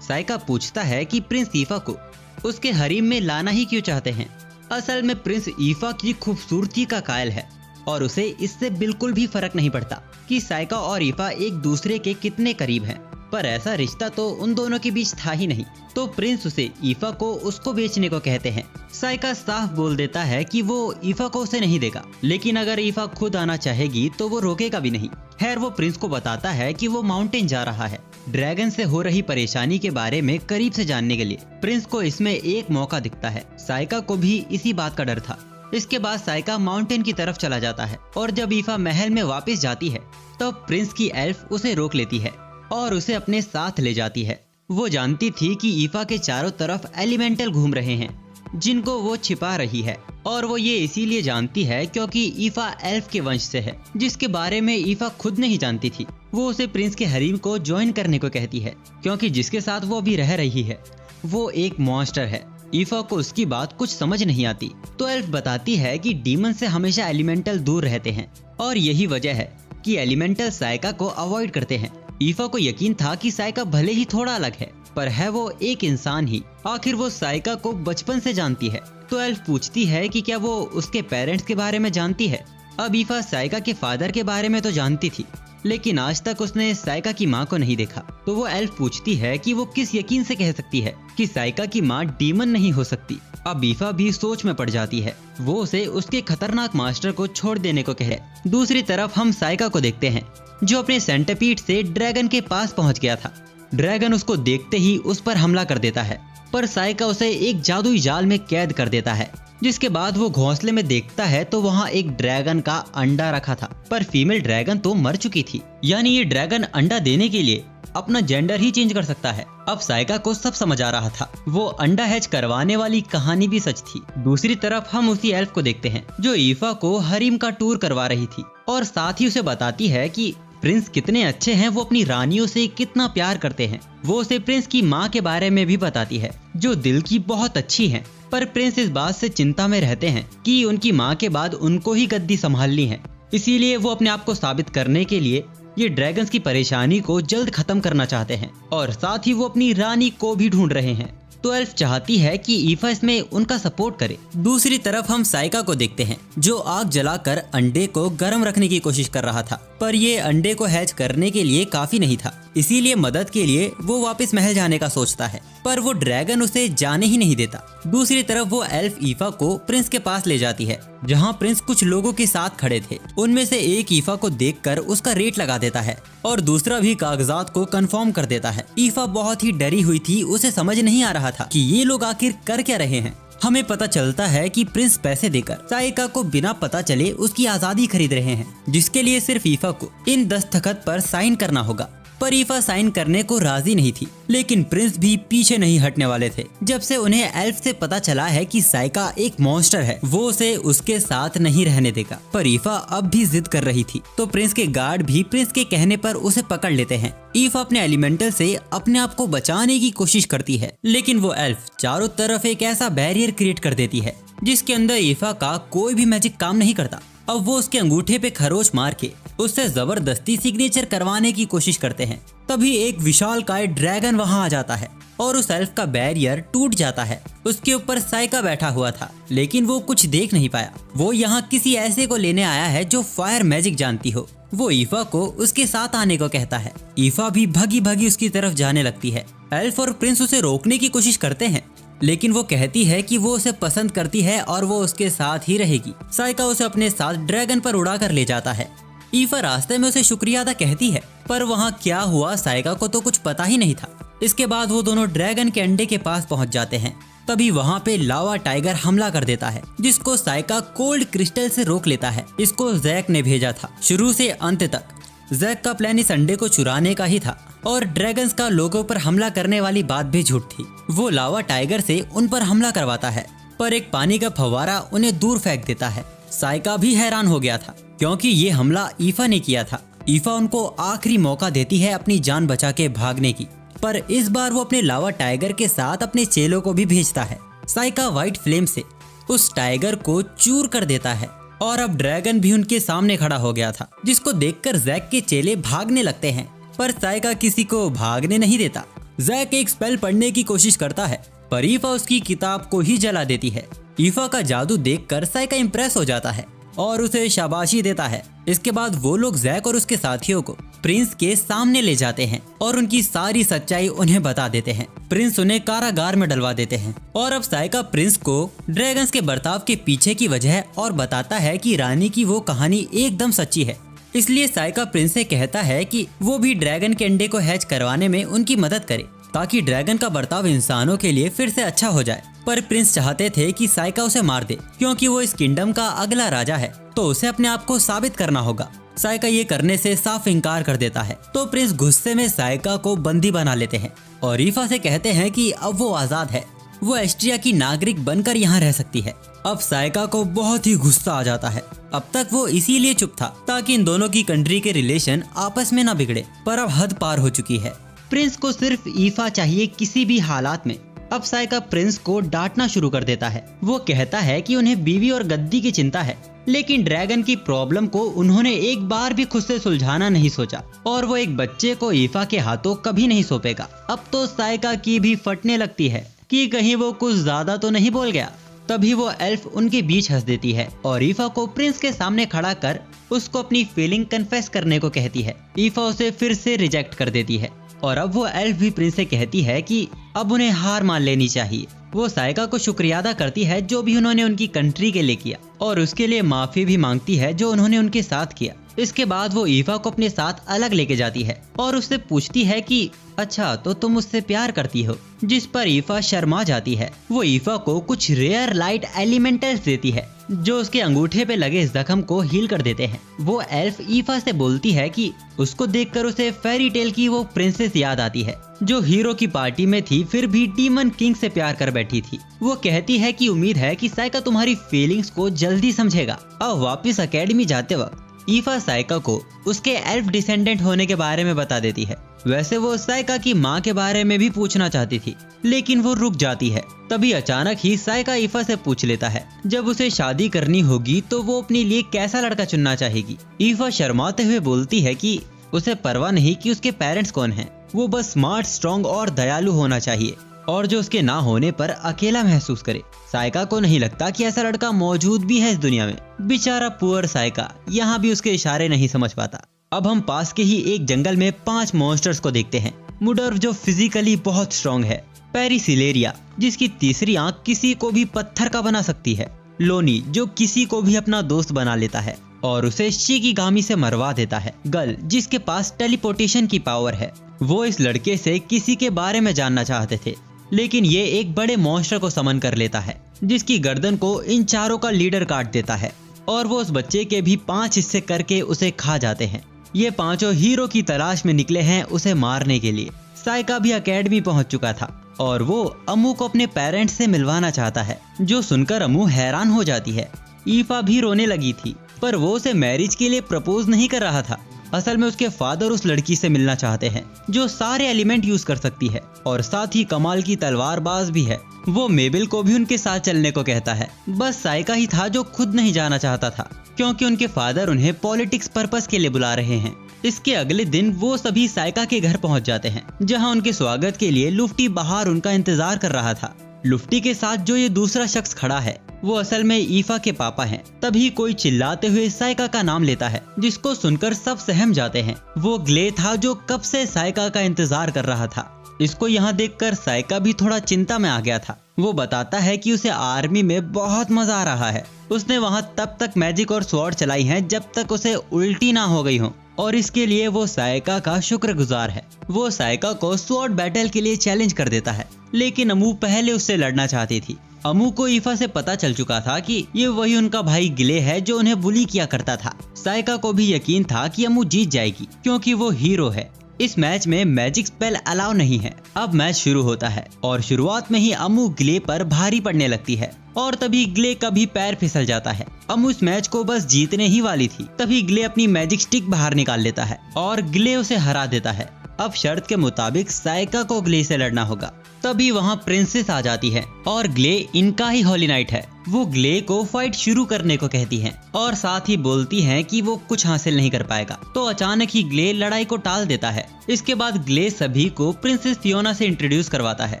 साइका पूछता है कि प्रिंस ईफा को उसके हरीम में लाना ही क्यों चाहते हैं। असल में प्रिंस ईफा की खूबसूरती का कायल है और उसे इससे बिल्कुल भी फर्क नहीं पड़ता कि साइका और ईफा एक दूसरे के कितने करीब हैं। पर ऐसा रिश्ता तो उन दोनों के बीच था ही नहीं। तो प्रिंस उसे ईफा को उसको बेचने को कहते हैं। साइका साफ बोल देता है कि वो ईफा को उसे नहीं देगा, लेकिन अगर ईफा खुद आना चाहेगी तो वो रोकेगा भी नहीं। खैर वो प्रिंस को बताता है कि वो माउंटेन जा रहा है ड्रैगन से हो रही परेशानी के बारे में करीब से जानने के लिए। प्रिंस को इसमें एक मौका दिखता है। साइका को भी इसी बात का डर था। इसके बाद साइका माउंटेन की तरफ चला जाता है और जब ईफा महल में वापस जाती है तो प्रिंस की एल्फ उसे रोक लेती है और उसे अपने साथ ले जाती है। वो जानती थी कि ईफा के चारों तरफ एलिमेंटल घूम रहे हैं जिनको वो छिपा रही है, और वो ये इसीलिए जानती है क्योंकि ईफा एल्फ के वंश से है, जिसके बारे में ईफा खुद नहीं जानती थी। वो उसे प्रिंस के हरीम को ज्वाइन करने को कहती है क्योंकि जिसके साथ वो अभी रह रही है वो एक मॉन्स्टर है। ईफा को उसकी बात कुछ समझ नहीं आती, तो एल्फ बताती है कि डीमन से हमेशा एलिमेंटल दूर रहते हैं और यही वजह है कि एलिमेंटल साइका को अवॉइड करते हैं। ईफा को यकीन था कि साइका भले ही थोड़ा अलग है, पर है वो एक इंसान ही। आखिर वो साइका को बचपन से जानती है। तो एल्फ पूछती है कि क्या वो उसके पेरेंट्स के बारे में जानती है। अब ईफा साइका के फादर के बारे में तो जानती थी, लेकिन आज तक उसने साइका की माँ को नहीं देखा। तो वो एल्फ पूछती है कि वो किस यकीन से कह सकती है कि साइका की माँ डीमन नहीं हो सकती। अब ईफा भी सोच में पड़ जाती है। वो उसे उसके खतरनाक मास्टर को छोड़ देने को कहे। दूसरी तरफ हम साइका को देखते हैं, जो अपने सेंटीपीड से ड्रैगन के पास पहुंच गया था। ड्रैगन उसको देखते ही उस पर हमला कर देता है, पर साइका उसे एक जादुई जाल में कैद कर देता है। जिसके बाद वो घोंसले में देखता है तो वहाँ एक ड्रैगन का अंडा रखा था, पर फीमेल ड्रैगन तो मर चुकी थी। यानी ये ड्रैगन अंडा देने के लिए अपना जेंडर ही चेंज कर सकता है। अब साइका को सब समझ आ रहा था, वो अंडा हैच करवाने वाली कहानी भी सच थी। दूसरी तरफ हम उसी एल्फ को देखते हैं, जो ईफा को हरीम का टूर करवा रही थी और साथ ही उसे बताती है कि प्रिंस कितने अच्छे हैं, वो अपनी रानियों से कितना प्यार करते हैं। वो उसे प्रिंस की माँ के बारे में भी बताती है, जो दिल की बहुत अच्छी है। पर प्रिंस इस बात से चिंता में रहते हैं कि उनकी माँ के बाद उनको ही गद्दी संभालनी है। इसीलिए वो अपने आप को साबित करने के लिए ये ड्रैगन्स की परेशानी को जल्द खत्म करना चाहते हैं और साथ ही वो अपनी रानी को भी ढूंढ रहे हैं। तो एल्फ चाहती है कि ईफा इसमें उनका सपोर्ट करे। दूसरी तरफ हम साइका को देखते हैं, जो आग जलाकर अंडे को गर्म रखने की कोशिश कर रहा था, पर ये अंडे को हैच करने के लिए काफी नहीं था। इसीलिए मदद के लिए वो वापस महल जाने का सोचता है, पर वो ड्रैगन उसे जाने ही नहीं देता। दूसरी तरफ वो एल्फ ईफा को प्रिंस के पास ले जाती है, जहाँ प्रिंस कुछ लोगों के साथ खड़े थे। उनमें से एक ईफा को देखकर उसका रेट लगा देता है और दूसरा भी कागजात को कंफर्म कर देता है। ईफा बहुत ही डरी हुई थी, उसे समझ नहीं आ रहा था कि ये लोग आखिर कर क्या रहे हैं। हमें पता चलता है कि प्रिंस पैसे देकर साइका को बिना पता चले उसकी आजादी खरीद रहे हैं, जिसके लिए सिर्फ ईफा को इन दस्तखत पर साइन करना होगा। पर ईफा साइन करने को राजी नहीं थी, लेकिन प्रिंस भी पीछे नहीं हटने वाले थे। जब से उन्हें एल्फ से पता चला है कि साइका एक मॉन्स्टर है, वो उसे उसके साथ नहीं रहने देगा। पर ईफा अब भी जिद कर रही थी, तो प्रिंस के गार्ड भी प्रिंस के कहने पर उसे पकड़ लेते हैं। ईफा अपने एलिमेंटल से अपने आप को बचाने की कोशिश करती है, लेकिन वो एल्फ चारों तरफ एक ऐसा बैरियर क्रिएट कर देती है जिसके अंदर ईफा का कोई भी मैजिक काम नहीं करता। अब वो उसके अंगूठे पे खरोच मार के उससे जबरदस्ती सिग्नेचर करवाने की कोशिश करते हैं। तभी एक विशालकाय ड्रैगन वहां आ जाता है और उस एल्फ का बैरियर टूट जाता है। उसके ऊपर साइका बैठा हुआ था, लेकिन वो कुछ देख नहीं पाया। वो यहाँ किसी ऐसे को लेने आया है जो फायर मैजिक जानती हो। वो ईफा को उसके साथ आने को कहता है। ईफा भी भगी भगी उसकी तरफ जाने लगती है। एल्फ और प्रिंस उसे रोकने की कोशिश करते हैं, लेकिन वो कहती है कि वो उसे पसंद करती है और वो उसके साथ ही रहेगी। साइका उसे अपने साथ ड्रैगन पर उड़ा कर ले जाता है। ईफा रास्ते में उसे शुक्रिया अदा कहती है, पर वहाँ क्या हुआ साइका को तो कुछ पता ही नहीं था। इसके बाद वो दोनों ड्रैगन के अंडे के पास पहुँच जाते हैं। तभी वहाँ पे लावा टाइगर हमला कर देता है, जिसको साइका कोल्ड क्रिस्टल से रोक लेता है। इसको जैक ने भेजा था। शुरू से अंत तक जैक का प्लान इस अंडे को चुराने का ही था और ड्रैगन्स का लोगों पर हमला करने वाली बात भी झूठ थी। वो लावा टाइगर से उन पर हमला करवाता है, पर एक पानी का फव्वारा उन्हें दूर फेंक देता है। साइका भी हैरान हो गया था, क्योंकि ये हमला ईफा ने किया था। ईफा उनको आखिरी मौका देती है अपनी जान बचा के भागने की, पर इस बार वो अपने लावा टाइगर के साथ अपने चेलों को भी भेजता है। साइका व्हाइट फ्लेम से उस टाइगर को चूर कर देता है और अब ड्रैगन भी उनके सामने खड़ा हो गया था, जिसको देखकर जैक के चेले भागने लगते हैं, पर साइका किसी को भागने नहीं देता। जैक एक स्पेल पढ़ने की कोशिश करता है, पर ईफा उसकी किताब को ही जला देती है। ईफा का जादू देखकर साइका इम्प्रेस हो जाता है और उसे शाबाशी देता है। इसके बाद वो लोग जैक और उसके साथियों को प्रिंस के सामने ले जाते हैं और उनकी सारी सच्चाई उन्हें बता देते हैं। प्रिंस उन्हें कारागार में डलवा देते हैं और अब साइका प्रिंस को ड्रैगन्स के बर्ताव के पीछे की वजह और बताता है कि रानी की वो कहानी एकदम सच्ची है। इसलिए साइका प्रिंस से कहता है कि वो भी ड्रैगन के अंडे को हैच करवाने में उनकी मदद करे, ताकि ड्रैगन का बर्ताव इंसानों के लिए फिर से अच्छा हो जाए। पर प्रिंस चाहते थे कि साइका उसे मार दे, क्योंकि वो इस किंगडम का अगला राजा है, तो उसे अपने आप को साबित करना होगा। साइका ये करने से साफ इनकार कर देता है, तो प्रिंस गुस्से में साइका को बंदी बना लेते हैं और ईफा से कहते हैं कि अब वो आजाद है, वो एस्ट्रिया की नागरिक बनकर यहाँ रह सकती है। अब साइका को बहुत ही गुस्सा आ जाता है। अब तक वो इसीलिए चुप था ताकि इन दोनों की कंट्री के रिलेशन आपस में ना बिगड़े, पर अब हद पार हो चुकी है। प्रिंस को सिर्फ ईफा चाहिए किसी भी हालात में। अब साइका प्रिंस को डांटना शुरू कर देता है। वो कहता है कि उन्हें बीवी और गद्दी की चिंता है, लेकिन ड्रैगन की प्रॉब्लम को उन्होंने एक बार भी खुद से सुलझाना नहीं सोचा और वो एक बच्चे को ईफा के हाथों कभी नहीं सौंपेगा। अब तो साइका की भी फटने लगती है कि कहीं वो कुछ ज्यादा तो नहीं बोल गया। तभी वो एल्फ उनके बीच हंस देती है और ईफा को प्रिंस के सामने खड़ा कर उसको अपनी फीलिंग कन्फेस करने को कहती है। ईफा उसे फिर से रिजेक्ट कर देती है। और अब वो एल्फ भी प्रिंस से कहती है कि अब उन्हें हार मान लेनी चाहिए। वो साइका को शुक्रिया अदा करती है जो भी उन्होंने उनकी कंट्री के लिए किया, और उसके लिए माफी भी मांगती है जो उन्होंने उनके साथ किया। इसके बाद वो ईफा को अपने साथ अलग लेके जाती है और उससे पूछती है कि अच्छा तो तुम उससे प्यार करती हो, जिस पर ईफा शर्मा जाती है। वो ईफा को कुछ रेयर लाइट एलिमेंटल्स देती है जो उसके अंगूठे पे लगे जख्म को हील कर देते हैं। वो एल्फ ईफा से बोलती है कि उसको देखकर उसे फेरी टेल की वो प्रिंसेस याद आती है जो हीरो की पार्टी में थी फिर भी डीमन किंग से प्यार कर बैठी थी। वो कहती है कि उम्मीद है कि साइका तुम्हारी फीलिंग्स को जल्दी समझेगा। अब वापस एकेडमी जाते वक्त ईफा साइका को उसके एल्फ डिसेंडेंट होने के बारे में बता देती है। वैसे वो साइका की माँ के बारे में भी पूछना चाहती थी, लेकिन वो रुक जाती है। तभी अचानक ही साइका ईफा से पूछ लेता है जब उसे शादी करनी होगी तो वो अपने लिए कैसा लड़का चुनना चाहेगी। ईफा शर्माते हुए बोलती है कि उसे परवाह नहीं कि उसके पेरेंट्स कौन हैं, वो बस स्मार्ट, स्ट्रॉन्ग और दयालु होना चाहिए और जो उसके ना होने पर अकेला महसूस करे। साइका को नहीं लगता कि ऐसा लड़का मौजूद भी है इस दुनिया में। बेचारा पुअर साइका यहाँ भी उसके इशारे नहीं समझ पाता। अब हम पास के ही एक जंगल में 5 मॉन्स्टर्स को देखते हैं। मुडर्व जो फिजिकली बहुत स्ट्रॉन्ग है, पेरिसिलेरिया जिसकी तीसरी आंख किसी को भी पत्थर का बना सकती है, लोनी जो किसी को भी अपना दोस्त बना लेता है और उसे शिकिगामी से मरवा देता है, गल जिसके पास टेलीपोर्टेशन की पावर है। वो इस लड़के से किसी के बारे में जानना चाहते थे, लेकिन ये एक बड़े मॉन्स्टर को समन कर लेता है जिसकी गर्दन को इन चारों का लीडर काट देता है और वो उस बच्चे के भी 5 हिस्से करके उसे खा जाते हैं। ये 5 हीरो की तलाश में निकले हैं उसे मारने के लिए। साइका भी एकेडमी पहुंच चुका था और वो अम्मू को अपने पेरेंट्स से मिलवाना चाहता है, जो सुनकर अम्मू हैरान हो जाती है। ईफा भी रोने लगी थी, पर वो उसे मैरिज के लिए प्रपोज नहीं कर रहा था। असल में उसके फादर उस लड़की से मिलना चाहते हैं जो सारे एलिमेंट यूज कर सकती है और साथ ही कमाल की तलवारबाज भी है। वो मेबल को भी उनके साथ चलने को कहता है। बस साइका ही था जो खुद नहीं जाना चाहता था क्योंकि उनके फादर उन्हें पॉलिटिक्स पर्पस के लिए बुला रहे हैं। इसके अगले दिन वो सभी साइका के घर पहुंच जाते हैं जहां उनके स्वागत के लिए लुफ्टी बाहर उनका इंतजार कर रहा था। लुफ्टी के साथ जो ये दूसरा शख्स खड़ा है वो असल में ईफा के पापा हैं। तभी कोई चिल्लाते हुए साइका का नाम लेता है जिसको सुनकर सब सहम जाते हैं। वो ग्ले था जो कब से साइका का इंतजार कर रहा था। इसको यहाँ देखकर साइका भी थोड़ा चिंता में आ गया था। वो बताता है कि उसे आर्मी में बहुत मजा आ रहा है। उसने वहाँ तब तक मैजिक और स्वॉर्ड चलाई हैं जब तक उसे उल्टी ना हो गई हो और इसके लिए वो साइका का शुक्रगुजार है। वो साइका को स्वॉर्ड बैटल के लिए चैलेंज कर देता है, लेकिन अमू पहले उससे लड़ना चाहती थी। अमू को ईफा से पता चल चुका था कि ये वही उनका भाई गिले है जो उन्हें बुली किया करता था। साइका को भी यकीन था कि अमू जीत जाएगी क्योंकि वो हीरो है। इस मैच में मैजिक स्पेल अलाउ नहीं है। अब मैच शुरू होता है और शुरुआत में ही अमू ग्ले पर भारी पड़ने लगती है और तभी ग्ले का भी पैर फिसल जाता है। अमू इस मैच को बस जीतने ही वाली थी, तभी ग्ले अपनी मैजिक स्टिक बाहर निकाल लेता है और ग्ले उसे हरा देता है। अब शर्त के मुताबिक साइका को ग्ले से लड़ना होगा। तभी वहाँ प्रिंसेस आ जाती है और ग्ले इनका ही होली नाइट है। वो ग्ले को फाइट शुरू करने को कहती हैं और साथ ही बोलती हैं कि वो कुछ हासिल नहीं कर पाएगा। तो अचानक ही ग्ले लड़ाई को टाल देता है। इसके बाद ग्ले सभी को प्रिंसेस फियोना से इंट्रोड्यूस करवाता है।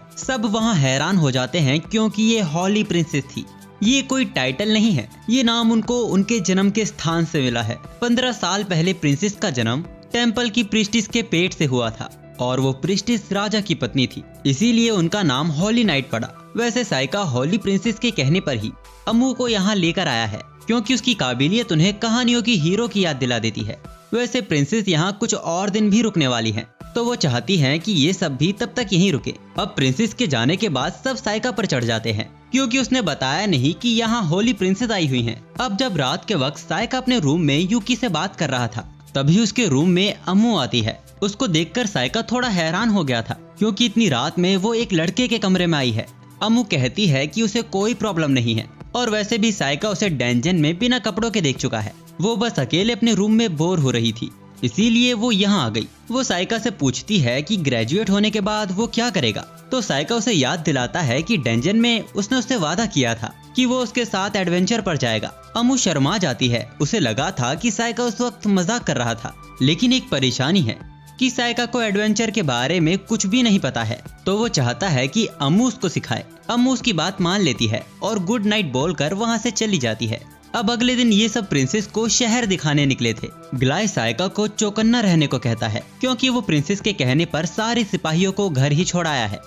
सब वहाँ हैरान हो जाते हैं क्योंकि ये हॉली प्रिंसेस थी। ये कोई टाइटल नहीं है, ये नाम उनको उनके जन्म के स्थान से मिला है। 15 साल पहले प्रिंसेस का जन्म टेम्पल की प्रिस्टिस के पेट से हुआ था और वो प्रिस्टिस राजा की पत्नी थी, इसीलिए उनका नाम हॉली नाइट पड़ा। वैसे साइका हॉली प्रिंसेस के कहने पर ही अम्मू को यहाँ लेकर आया है क्योंकि उसकी काबिलियत उन्हें कहानियों की हीरो की याद दिला देती है। वैसे प्रिंसेस यहाँ कुछ और दिन भी रुकने वाली हैं, तो वो चाहती हैं कि ये सब भी तब तक यहीं रुके। अब प्रिंसेस के जाने के बाद सब साइका पर चढ़ जाते हैं क्योंकि उसने बताया नहीं कि यहाँ होली प्रिंसेस आई हुई हैं। अब जब रात के वक्त साइका अपने रूम में यूकी से बात कर रहा था, तभी उसके रूम में अम्मू आती है। उसको देखकर साइका थोड़ा हैरान हो गया था क्योंकि इतनी रात में वो एक लड़के के कमरे में आई है। अम्मू कहती है कि उसे कोई प्रॉब्लम नहीं है और वैसे भी साइका उसे डंजन में बिना कपड़ों के देख चुका है। वो बस अकेले अपने रूम में बोर हो रही थी, इसीलिए वो यहाँ आ गई। वो साइका से पूछती है कि ग्रेजुएट होने के बाद वो क्या करेगा, तो साइका उसे याद दिलाता है कि डंजन में उसने उससे वादा किया था कि वो उसके साथ एडवेंचर पर जाएगा। अम्मू शर्मा जाती है। उसे लगा था कि साइका उस वक्त मजाक कर रहा था, लेकिन एक परेशानी है कि साइका को एडवेंचर के बारे में कुछ भी नहीं पता है, तो वो चाहता है कि अम्मू उसको सिखाए। अम्मू उसकी बात मान लेती है और गुड नाइट बोलकर वहाँ से चली जाती है। अब अगले दिन ये सब प्रिंसेस को शहर दिखाने निकले थे। ग्लाय साइका को चौकन्ना रहने को कहता है क्योंकि वो प्रिंसेस के कहने पर सारे सिपाहियों को घर ही छोड़ आया है,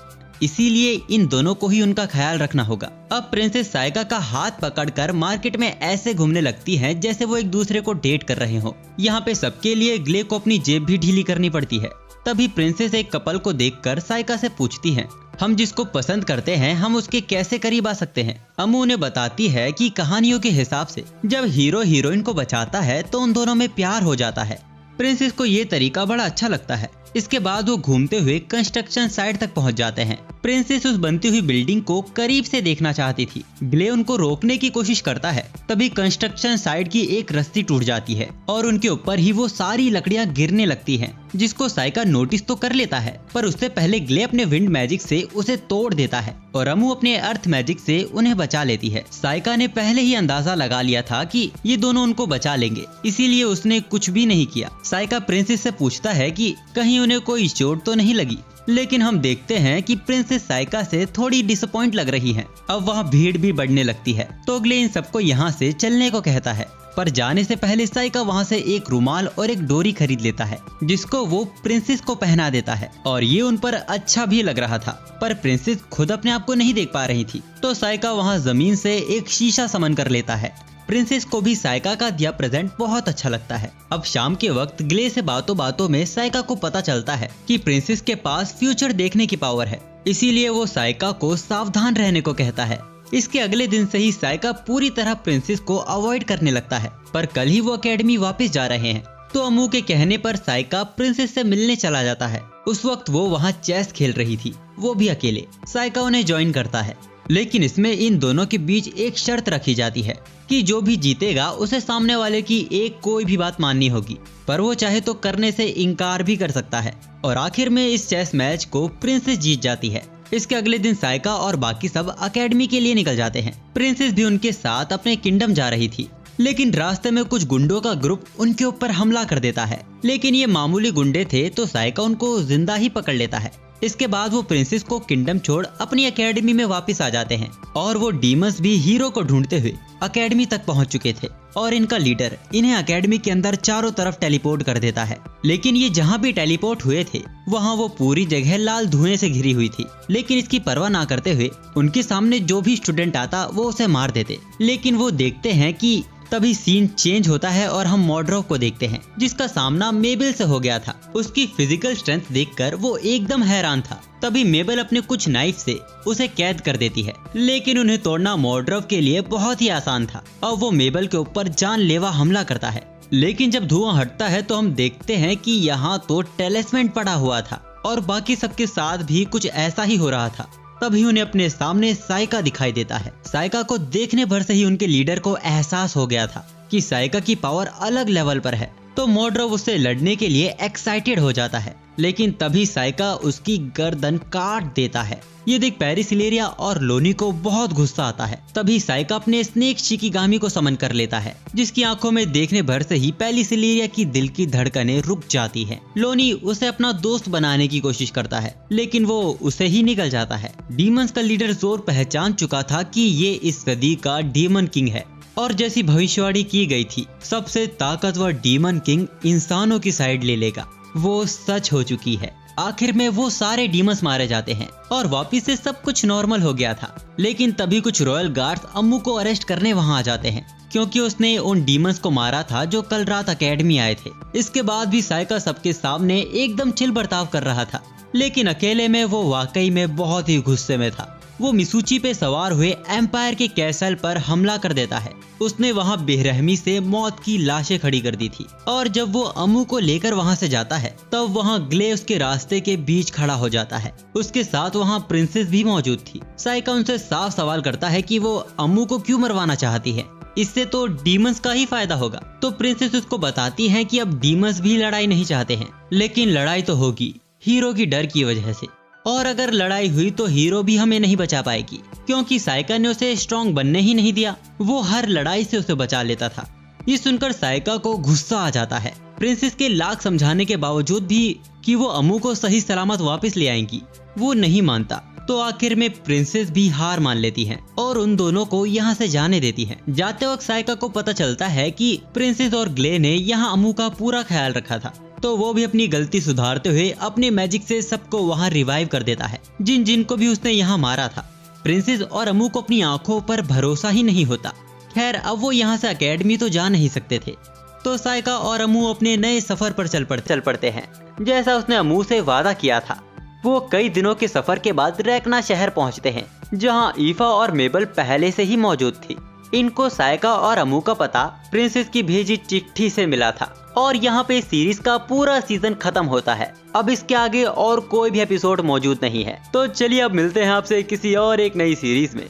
इसीलिए इन दोनों को ही उनका ख्याल रखना होगा। अब प्रिंसेस साइका का हाथ पकड़कर मार्केट में ऐसे घूमने लगती हैं जैसे वो एक दूसरे को डेट कर रहे हो। यहाँ पे सबके लिए ग्ले को अपनी जेब भी ढीली करनी पड़ती है। तभी प्रिंसेस एक कपल को देखकर साइका से पूछती हैं, हम जिसको पसंद करते हैं हम उसके कैसे करीब आ सकते हैं। अम्मू उन्हें बताती है कि कहानियों के हिसाब से जब हीरो हीरोइन को बचाता है तो उन दोनों में प्यार हो जाता है। प्रिंसेस को ये तरीका बड़ा अच्छा लगता है। इसके बाद वो घूमते हुए कंस्ट्रक्शन साइट तक पहुंच जाते हैं। प्रिंसेस उस बनती हुई बिल्डिंग को करीब से देखना चाहती थी। ग्ले उनको रोकने की कोशिश करता है। तभी कंस्ट्रक्शन साइट की एक रस्सी टूट जाती है और उनके ऊपर ही वो सारी लकड़ियां गिरने लगती हैं, जिसको साइका नोटिस तो कर लेता है, पर उससे पहले ग्ले अपने विंड मैजिक से उसे तोड़ देता है और अमू अपने अर्थ मैजिक से उन्हें बचा लेती है। साइका ने पहले ही अंदाजा लगा लिया था कि ये दोनों उनको बचा लेंगे, इसीलिए उसने कुछ भी नहीं किया। साइका प्रिंसेस से पूछता है कि कहीं उन्हें कोई चोट तो नहीं लगी, लेकिन हम देखते हैं कि प्रिंसेस साइका से थोड़ी डिसअपॉइंट लग रही हैं। अब वहाँ भीड़ भी बढ़ने लगती है तो ग्ले इन सबको यहाँ से चलने को कहता है, पर जाने से पहले साइका वहाँ से एक रुमाल और एक डोरी खरीद लेता है, जिसको वो प्रिंसेस को पहना देता है और ये उन पर अच्छा भी लग रहा था। पर प्रिंसेस खुद अपने आप को नहीं देख पा रही थी, तो साइका वहाँ जमीन से एक शीशा समन कर लेता है। प्रिंसेस को भी साइका का दिया प्रेजेंट बहुत अच्छा लगता है। अब शाम के वक्त ग्ले से बातों बातों में साइका को पता चलता है कि प्रिंसेस के पास फ्यूचर देखने की पावर है, इसीलिए वो साइका को सावधान रहने को कहता है। इसके अगले दिन से ही साइका पूरी तरह प्रिंसेस को अवॉइड करने लगता है, पर कल ही वो एकेडमी वापस जा रहे हैं तो अमू के कहने पर साइका प्रिंसेस से मिलने चला जाता है। उस वक्त वो वहाँ चेस खेल रही थी, वो भी अकेले। साइका उन्हें ज्वाइन करता है, लेकिन इसमें इन दोनों के बीच एक शर्त रखी जाती है कि जो भी जीतेगा उसे सामने वाले की एक कोई भी बात माननी होगी, पर वो चाहे तो करने से इनकार भी कर सकता है। और आखिर में इस चेस मैच को प्रिंसेस जीत जाती है। इसके अगले दिन साइका और बाकी सब अकेडमी के लिए निकल जाते हैं। प्रिंसेस भी उनके साथ अपने किंगडम जा रही थी, लेकिन रास्ते में कुछ गुंडों का ग्रुप उनके ऊपर हमला कर देता है। लेकिन ये मामूली गुंडे थे तो साइका उनको जिंदा ही पकड़ लेता है। इसके बाद वो प्रिंसेस को किंगडम छोड़ अपनी एकेडमी में वापस आ जाते हैं और वो डीमंस भी हीरो को ढूंढते हुए एकेडमी तक पहुंच चुके थे और इनका लीडर इन्हें एकेडमी के अंदर चारों तरफ टेलीपोर्ट कर देता है। लेकिन ये जहाँ भी टेलीपोर्ट हुए थे वहाँ वो पूरी जगह लाल धुएं से घिरी हुई थी, लेकिन इसकी परवाह ना करते हुए उनके सामने जो भी स्टूडेंट आता वो उसे मार देते। लेकिन वो देखते हैं कि तभी सीन चेंज होता है और हम मॉड्रोव को देखते हैं, जिसका सामना मेबल से हो गया था। उसकी फिजिकल स्ट्रेंथ देखकर वो एकदम हैरान था। तभी मेबल अपने कुछ नाइफ से उसे कैद कर देती है, लेकिन उन्हें तोड़ना मॉड्रोव के लिए बहुत ही आसान था और वो मेबल के ऊपर जानलेवा हमला करता है। लेकिन जब धुआं हटता है तो हम देखते हैं कि यहाँ तो टेलिस्मेंट पड़ा हुआ था और बाकी सबके साथ भी कुछ ऐसा ही हो रहा था। तभी उन्हें अपने सामने साइका दिखाई देता है। साइका को देखने भर से ही उनके लीडर को एहसास हो गया था कि साइका की पावर अलग लेवल पर है, तो मॉड्रोव उससे लड़ने के लिए एक्साइटेड हो जाता है। लेकिन तभी साइका उसकी गर्दन काट देता है। ये देख पेरिसिलेरिया और लोनी को बहुत गुस्सा आता है। तभी साइका अपने स्नेक शिकिगामी को समन कर लेता है, जिसकी आंखों में देखने भर से ही पेरिसिलेरिया की दिल की धड़कनें रुक जाती हैं। लोनी उसे अपना दोस्त बनाने की कोशिश करता है, लेकिन वो उसे ही निकल जाता है। डीमंस का लीडर जोर पहचान चुका था कि ये इस सदी का डीमन किंग है और जैसी भविष्यवाणी की गई थी सबसे ताकतवर डीमन किंग इंसानों की साइड ले लेगा, वो सच हो चुकी है। आखिर में वो सारे डीमंस मारे जाते हैं और वापिस से सब कुछ नॉर्मल हो गया था। लेकिन तभी कुछ रॉयल गार्ड्स अम्मू को अरेस्ट करने वहां आ जाते हैं, क्योंकि उसने उन डीमंस को मारा था जो कल रात एकेडमी आए थे। इसके बाद भी साइका सबके सामने एकदम चिल बर्ताव कर रहा था, लेकिन अकेले में वो वाकई में बहुत ही गुस्से में था। वो मिसूची पे सवार हुए एम्पायर के कैसल पर हमला कर देता है। उसने वहां बेरहमी से मौत की लाशें खड़ी कर दी थी और जब वो अम्मू को लेकर वहां से जाता है तब वहां ग्ले उसके रास्ते के बीच खड़ा हो जाता है। उसके साथ वहां प्रिंसेस भी मौजूद थी। साइका उनसे साफ सवाल करता है कि वो अम्मू को क्यों मरवाना चाहती है, इससे तो डीमंस का ही फायदा होगा। तो प्रिंसेस उसको बताती है कि अब डीमंस भी लड़ाई नहीं चाहते हैं, लेकिन लड़ाई तो होगी हीरो की डर की वजह से, और अगर लड़ाई हुई तो हीरो भी हमें नहीं बचा पाएगी, क्योंकि साइका ने उसे स्ट्रॉन्ग बनने ही नहीं दिया। वो हर लड़ाई से उसे बचा लेता था। ये सुनकर साइका को गुस्सा आ जाता है। प्रिंसेस के लाख समझाने के बावजूद भी कि वो अम्मू को सही सलामत वापस ले आएंगी, वो नहीं मानता। तो आखिर में प्रिंसेस भी हार मान लेती हैं और उन दोनों को यहाँ से जाने देती हैं। जाते वक्त सायका को पता चलता है कि प्रिंसेस और ग्ले ने यहाँ अम्मू का पूरा ख्याल रखा था, तो वो भी अपनी गलती सुधारते हुए अपने मैजिक से सबको वहाँ रिवाइव कर देता है, जिन जिन को भी उसने यहाँ मारा था। प्रिंसेस और अम्मू को अपनी आंखों पर भरोसा ही नहीं होता। खैर अब वो यहाँ से एकेडमी तो जा नहीं सकते थे, तो सायका और अम्मू अपने नए सफर पर चल पड़ते हैं। जैसा उसने अम्मू से वादा किया था, वो कई दिनों के सफर के बाद रैकना शहर पहुंचते हैं, जहाँ ईफा और मेबल पहले से ही मौजूद थी। इनको सायका और अम्मू का पता प्रिंसेस की भेजी चिट्ठी से मिला था और यहाँ पे सीरीज का पूरा सीजन खत्म होता है। अब इसके आगे और कोई भी एपिसोड मौजूद नहीं है। तो चलिए अब मिलते हैं आपसे किसी और एक नई सीरीज में।